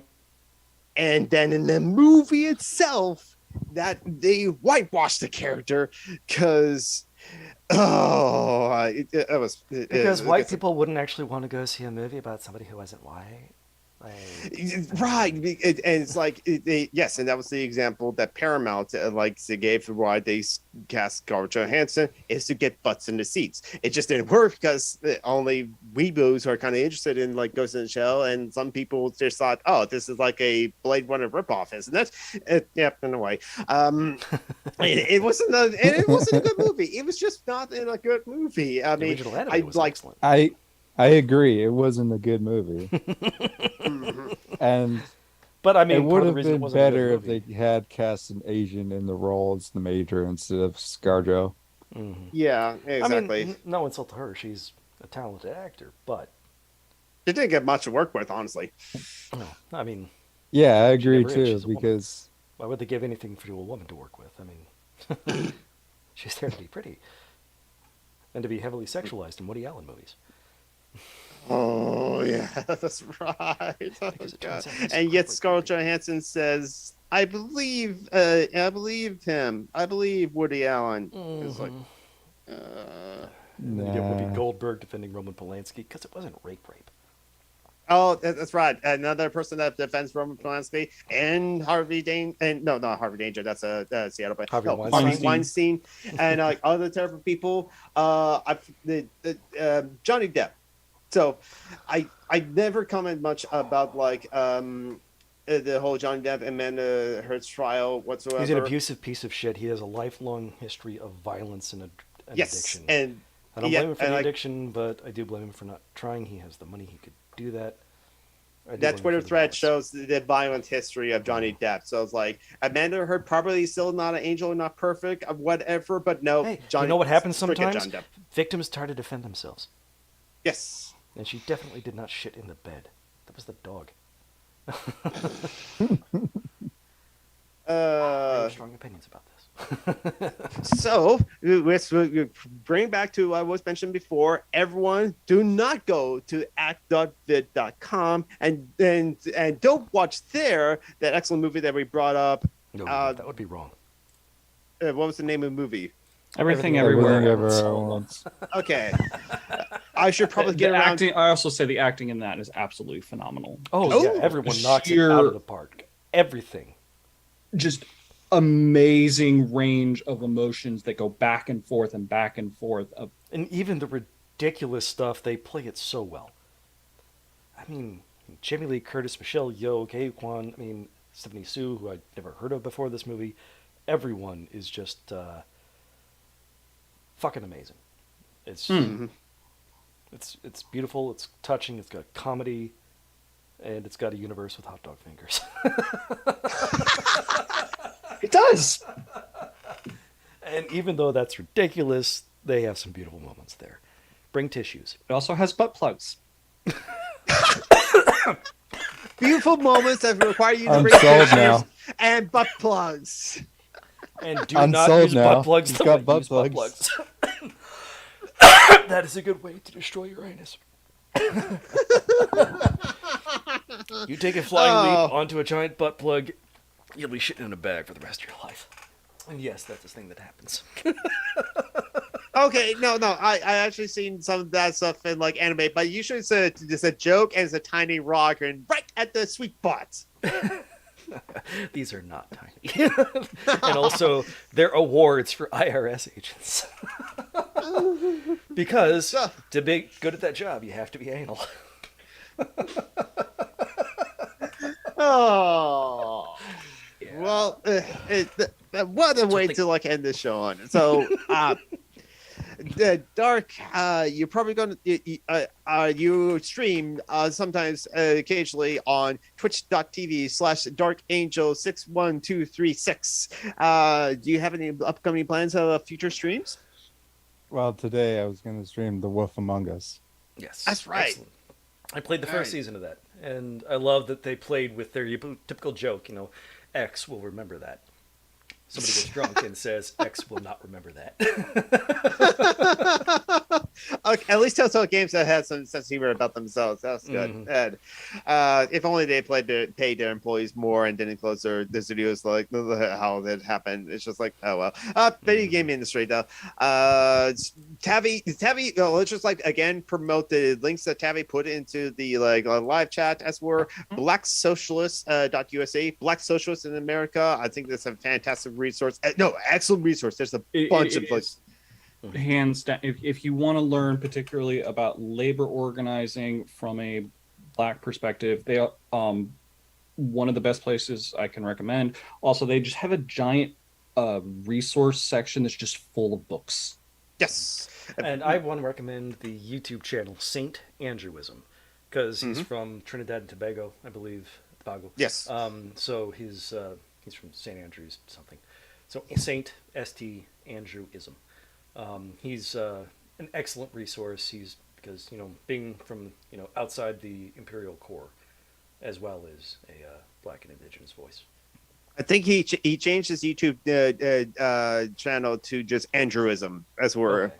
And then in the movie itself, that they whitewash the character because because white people wouldn't actually want to go see a movie about somebody who wasn't white. Right, and it's like yes, and that was the example that Paramount they gave for why they cast Scarlett Johansson is to get butts in the seats. It just didn't work because only weeboos are kind of interested in like Ghost in the Shell, and some people just thought, oh, this is like a Blade Runner ripoff, isn't it? Yeah, in a way. It wasn't a good movie. It was just not in a good movie. I mean, I like. Excellent. I agree. It wasn't a good movie. And but I mean, it would have reason been better if they had cast an Asian in the role as the major instead of ScarJo. Mm-hmm. Yeah, exactly. I mean, no insult to her; she's a talented actor, but she didn't get much to work with, honestly. no, I mean, Yeah, I agree never is. too. Because why would they give anything to a woman to work with? I mean, she's there to be pretty and to be heavily sexualized in Woody Allen movies. Oh yeah, that's right. Oh, God. And yet Scarlett Johansson says, "I believe him. I believe Woody Allen." It's like, And then you get Whoopi Goldberg defending Roman Polanski because it wasn't rape. oh, that's right. Another person that defends Roman Polanski and Harvey Danger, and no, not Harvey Danger. That's Seattle, but Harvey no, Weinstein. Weinstein, and like other terrible people. Johnny Depp. So, I never comment much about like the whole Johnny Depp and Amanda Heard's trial whatsoever. He's an abusive piece of shit. He has a lifelong history of violence and addiction. And I don't blame him for the addiction, but I do blame him for not trying. He has the money; he could do that. That Twitter thread shows the violent history of Johnny Depp. So it's like Amanda Heard probably still not an angel, not perfect, whatever. But no, hey, Johnny. You know what happens sometimes? John Depp. Victims try to defend themselves. Yes. And she definitely did not shit in the bed. That was the dog. I have strong opinions about this. So let's bring back to what was mentioned before. Everyone, do not go to act.vid.com and don't watch that excellent movie that we brought up. No, that would be wrong. What was the name of the movie? Everything everywhere. everywhere once. Okay. I should probably get around. Acting, I also say the acting in that is absolutely phenomenal. Oh yeah, everyone knocks it out of the park. Everything. Just amazing range of emotions that go back and forth and back and forth. And even the ridiculous stuff, they play it so well. I mean, Jamie Lee Curtis, Michelle Yeoh, Kei Kwan, I mean, Stephanie Sue, who I'd never heard of before this movie. Everyone is just fucking amazing. It's it's beautiful, it's touching, it's got comedy, and it's got a universe with hot dog fingers. It does. And even though that's ridiculous, they have some beautiful moments there. Bring tissues. It also has butt plugs. Beautiful moments that require you to bring sold tissues now. and butt plugs. And do I'm not sold use now. butt plugs. He's The got way butt use butt plugs. plugs. That is a good way to destroy your anus. You take a flying leap onto a giant butt plug, you'll be shitting in a bag for the rest of your life. And yes, that's the thing that happens. Okay, no, I actually seen some of that stuff in like anime, but usually it's a joke and it's a tiny rock and right at the sweet spot. These are not tiny. And also, they're awards for IRS agents. Because to be good at that job, you have to be anal. Oh, Yeah. well, what a way Something- to like end this show on. So, Dark, you're probably going to you stream sometimes occasionally on twitch.tv/darkangel61236. Do you have any upcoming plans of future streams? Well, today I was going to stream The Wolf Among Us. Yes, That's right. Excellent. I played the All first right. season of that, and I love that they played with their typical joke. X will remember that. Somebody gets drunk and says, X will not remember that. Okay, at least Telltale Games that had some sense of humor about themselves. That's good. Mhm. And, if only they paid their employees more and didn't close their studios like how that happened. It's just like, oh well. Video game industry though. Tavi, let's just like again promote the links that Tavi put into the live chat as were Black Socialists .usa, Black Socialists in America. I think that's a fantastic resource. No, excellent resource. There's a bunch of like. Hands down, if you want to learn particularly about labor organizing from a Black perspective, they are one of the best places I can recommend. Also, they just have a giant resource section that's just full of books. Yes. And I want to recommend the YouTube channel Saint Andrewism, because he's from Trinidad and Tobago, I believe. Tobago. Yes. So he's from St. Andrews something. So Saint St. Andrewism. He's an excellent resource. Because being from outside the imperial core, as well as a Black and Indigenous voice. I think he changed his YouTube channel to just Andrewism as were, Okay.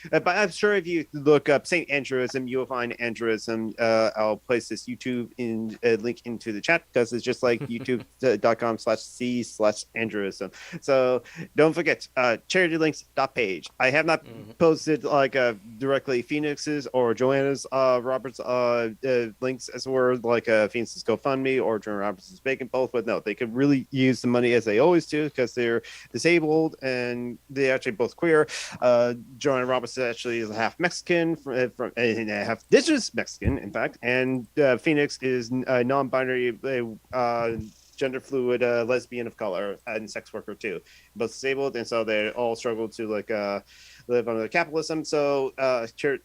but I'm sure if you look up Saint Andrewism, you will find Andrewism. I'll place this YouTube link into the chat because it's just like youtube.com/c/Andrewism. So don't forget charitylinks.page. I have not posted directly Phoenix's or Joanna's Roberts links as were Phoenix's GoFundMe or Joanna Roberts' Bacon, both, but no, they could really use the money as they always do because they're disabled and they're actually both queer. Joanna Roberts actually is half Mexican and half indigenous Mexican, in fact, and Phoenix is a non-binary, gender fluid lesbian of color and sex worker too, both disabled, and so they all struggle to live under capitalism. So,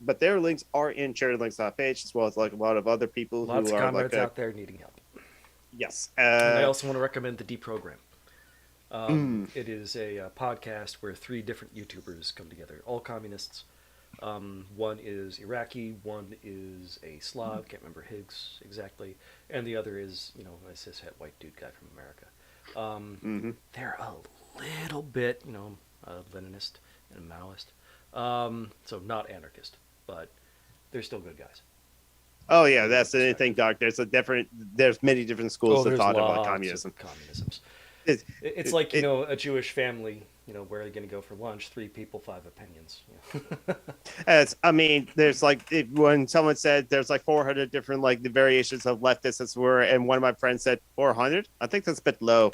but their links are in charitylinks.page as well as a lot of other people Lots who of are comrades out there needing help. Yes. And I also want to recommend the Deprogram. It is a podcast where 3 different YouTubers come together, all communists. One is Iraqi, one is a Slav, can't remember Higgs exactly, and the other is, a cishet white dude guy from America. They're a little bit, Leninist and Maoist. So not anarchist, but they're still good guys. Oh yeah, that's the thing, Doc. There's many different schools of there's thought about lots communism. of communisms. It's- It's like, a Jewish family, where are they going to go for lunch? 3 people, 5 opinions. There's when someone said there's 400 different the variations of leftists as were, and one of my friends said 400. I think that's a bit low.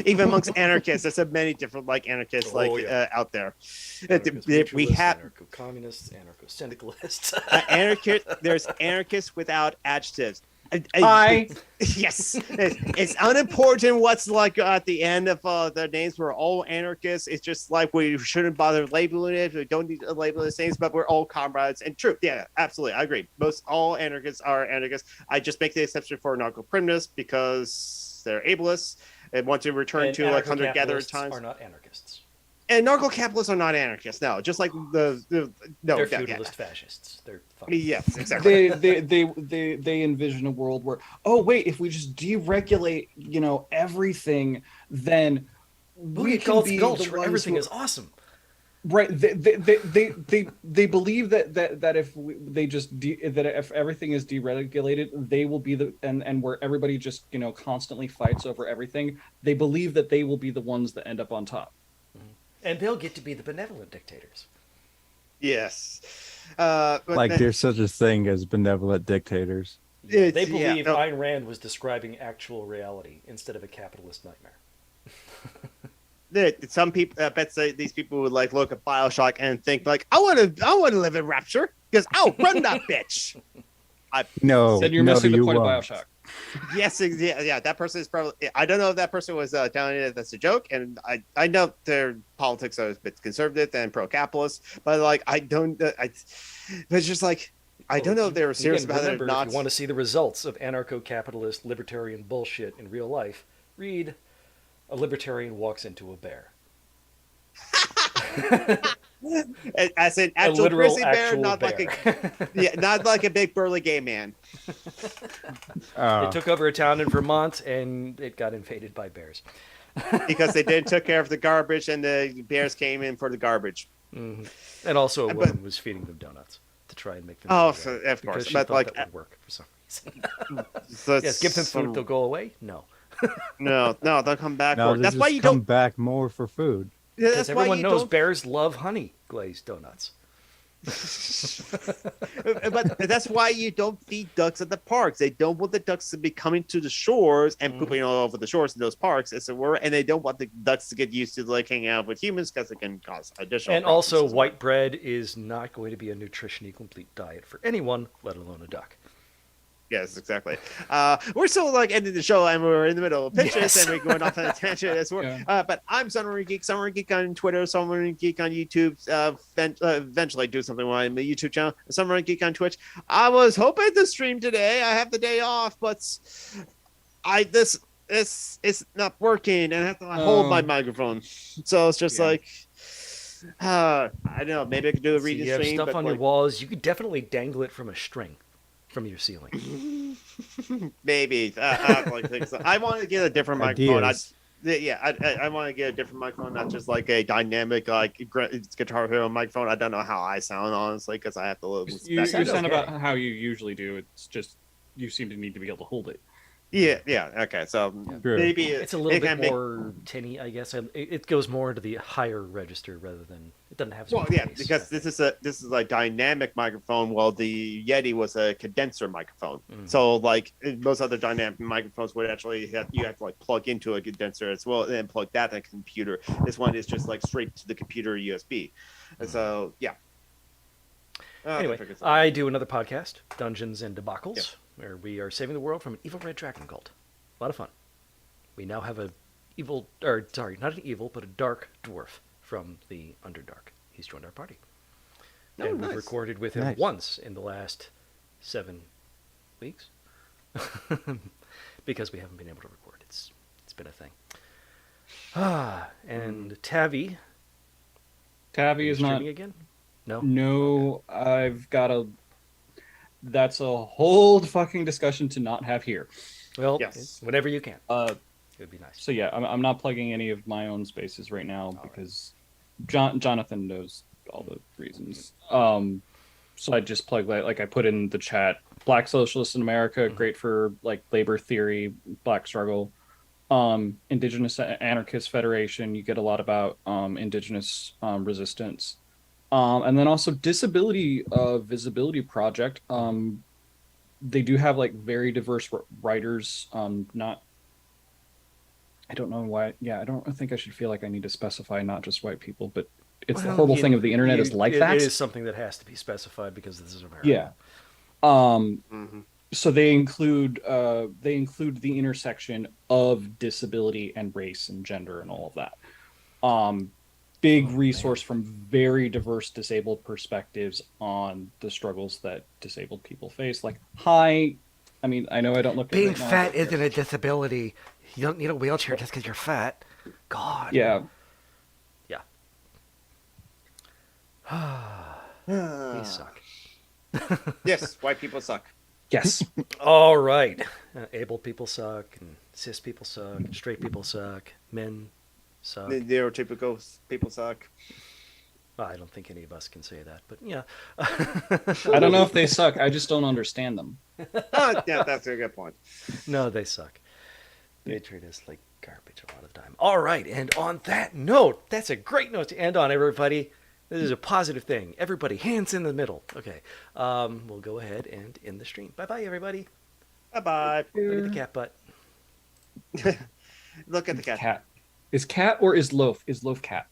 Even amongst anarchists, there's so many different anarchists out there. We have anarcho-communists, anarcho-syndicalists. There's anarchists without adjectives. Hi. Yes, it's unimportant what's at the end of their names. We're all anarchists. It's just we shouldn't bother labeling it. We don't need to label these things, but we're all comrades. And true, yeah, absolutely, I agree. All anarchists are anarchists. I just make the exception for anarcho-primitives because they're ableists and want to return to hunter-gatherer times. Are not anarchists. And narco-capitalists are not anarchists. No, just like no, They're feudalist fascists. They're fucking... Yes, exactly. They envision a world where, oh wait, if we just deregulate, everything, then we can be the where ones everything who... is awesome. Right? They believe that if if everything is deregulated, they will be and where everybody just constantly fights over everything. They believe that they will be the ones that end up on top. And they'll get to be the benevolent dictators. Yes. There's such a thing as benevolent dictators. They believe Ayn Rand was describing actual reality instead of a capitalist nightmare. Some people, I bet these people would look at BioShock and think I want to live in Rapture because I'll run that bitch. No, Then you're missing the point of won't. BioShock. Yes, yeah. That person is probably. I don't know if that person was telling it that's a joke, and I know their politics are a bit conservative and pro-capitalist, but like I don't. It's just like I don't know if they were serious Again, about it remember, or not. if you want to see the results of anarcho-capitalist libertarian bullshit in real life, read "A Libertarian Walks into a Bear." As an A actual literal, grizzly bear, actual not bear. like not like a big burly gay man. It took over a town in Vermont, and it got invaded by bears. Because they did took care of the garbage, and the bears came in for the garbage. And also, a But- woman was feeding them donuts to try and make them. Oh, go so, away, of because course, she but thought like, that would work for some reason. so Yes, give them food; they'll go away. No, No, they'll come back. No, for it. That's why you come don't. back more for food. That's because why everyone you knows don't. bears love honey glazed donuts. But that's why you don't feed ducks at the parks. They don't want the ducks to be coming to the shores and pooping all over the shores in those parks, as it were. And they don't want the ducks to get used to like hanging out with humans because it can cause additional. And problems also, as well. white bread is not going to be a nutritionally complete diet for anyone, let alone a duck. Yes, exactly. We're still like ending the show, and we're in the middle of pitches, Yes. and we're going off on a tangent as well. Yeah. But I'm Summer Geek on Twitter, Summer Geek on YouTube. Eventually, do something on my YouTube channel, Summer Geek on Twitch. I was hoping to stream today. I have the day off, but this is not working, and I have to hold my microphone. So it's just like. I don't know. Maybe I could do a So read you and have stream. stuff but on like, your walls. You could definitely dangle it from a string from your ceiling. Maybe like things. I want to get a different microphone. Ideas. I want to get a different microphone, not just like a dynamic like Guitar Hero microphone. I don't know how I sound honestly because I have to look. You sound sound okay. about how you usually do. It's just you seem to need to be able to hold it. Yeah. Okay, so True. maybe It's a little bit can make- more tinny, I guess. It goes more into the higher register rather than it doesn't have. As Well, much yeah, bass. because this is a dynamic microphone, while the Yeti was a condenser microphone. So, like most other dynamic microphones would actually you have to like plug into a condenser as well, and then plug that in a computer. This one is just like straight to the computer USB. And so, yeah. Anyway, figures it out. I do another podcast, Dungeons and Debacles, Yep. where we are saving the world from an evil red dragon cult. A lot of fun. We now have not an evil, but a dark dwarf from the Underdark. He's joined our party. Oh, And nice. we've recorded with him Nice. once in the last 7 weeks. Because we haven't been able to record. It's been a thing. And Tavi Tabby is not. streaming again? No? No, I've got a. That's a whole fucking discussion to not have here. Well, Yes. whenever you can. Uh, It would be nice. so yeah, I'm not plugging any of my own spaces right now because Jonathan knows all the reasons. So I just plug like I put in the chat. Black Socialists in America, great for like labor theory, black struggle. Indigenous Anarchist Federation, you get a lot about indigenous resistance. And then also Disability Visibility Project. They do have like very diverse writers. Not, I don't know why. Yeah, I don't think I should feel like I need to specify not just white people, but it's the Well, horrible thing of the internet is like that. It is something that has to be specified because this is America. Yeah. So they include the intersection of disability and race and gender and all of that. Big resource from very diverse disabled perspectives on the struggles that disabled people face. Like, I mean, I know I don't look Being right now, fat but- isn't a disability. You don't need a wheelchair just because you're fat. God. Yeah. We suck. Yes, white people suck. Yes. All right. Able people suck, and cis people suck, and straight people suck, men suck. The neurotypical people suck. Well, I don't think any of us can say that, but yeah. I don't know if they suck. I just don't understand them. Yeah, that's a good point. No, they suck. They treat us like garbage a lot of the time. All right, and on that note, that's a great note to end on, everybody. This is a positive thing. Everybody, hands in the middle. Okay, we'll go ahead and end the stream. Bye-bye, everybody. Bye bye. Look at the cat butt. Look at the cat. Cat. Is cat or is loaf? Is loaf cat?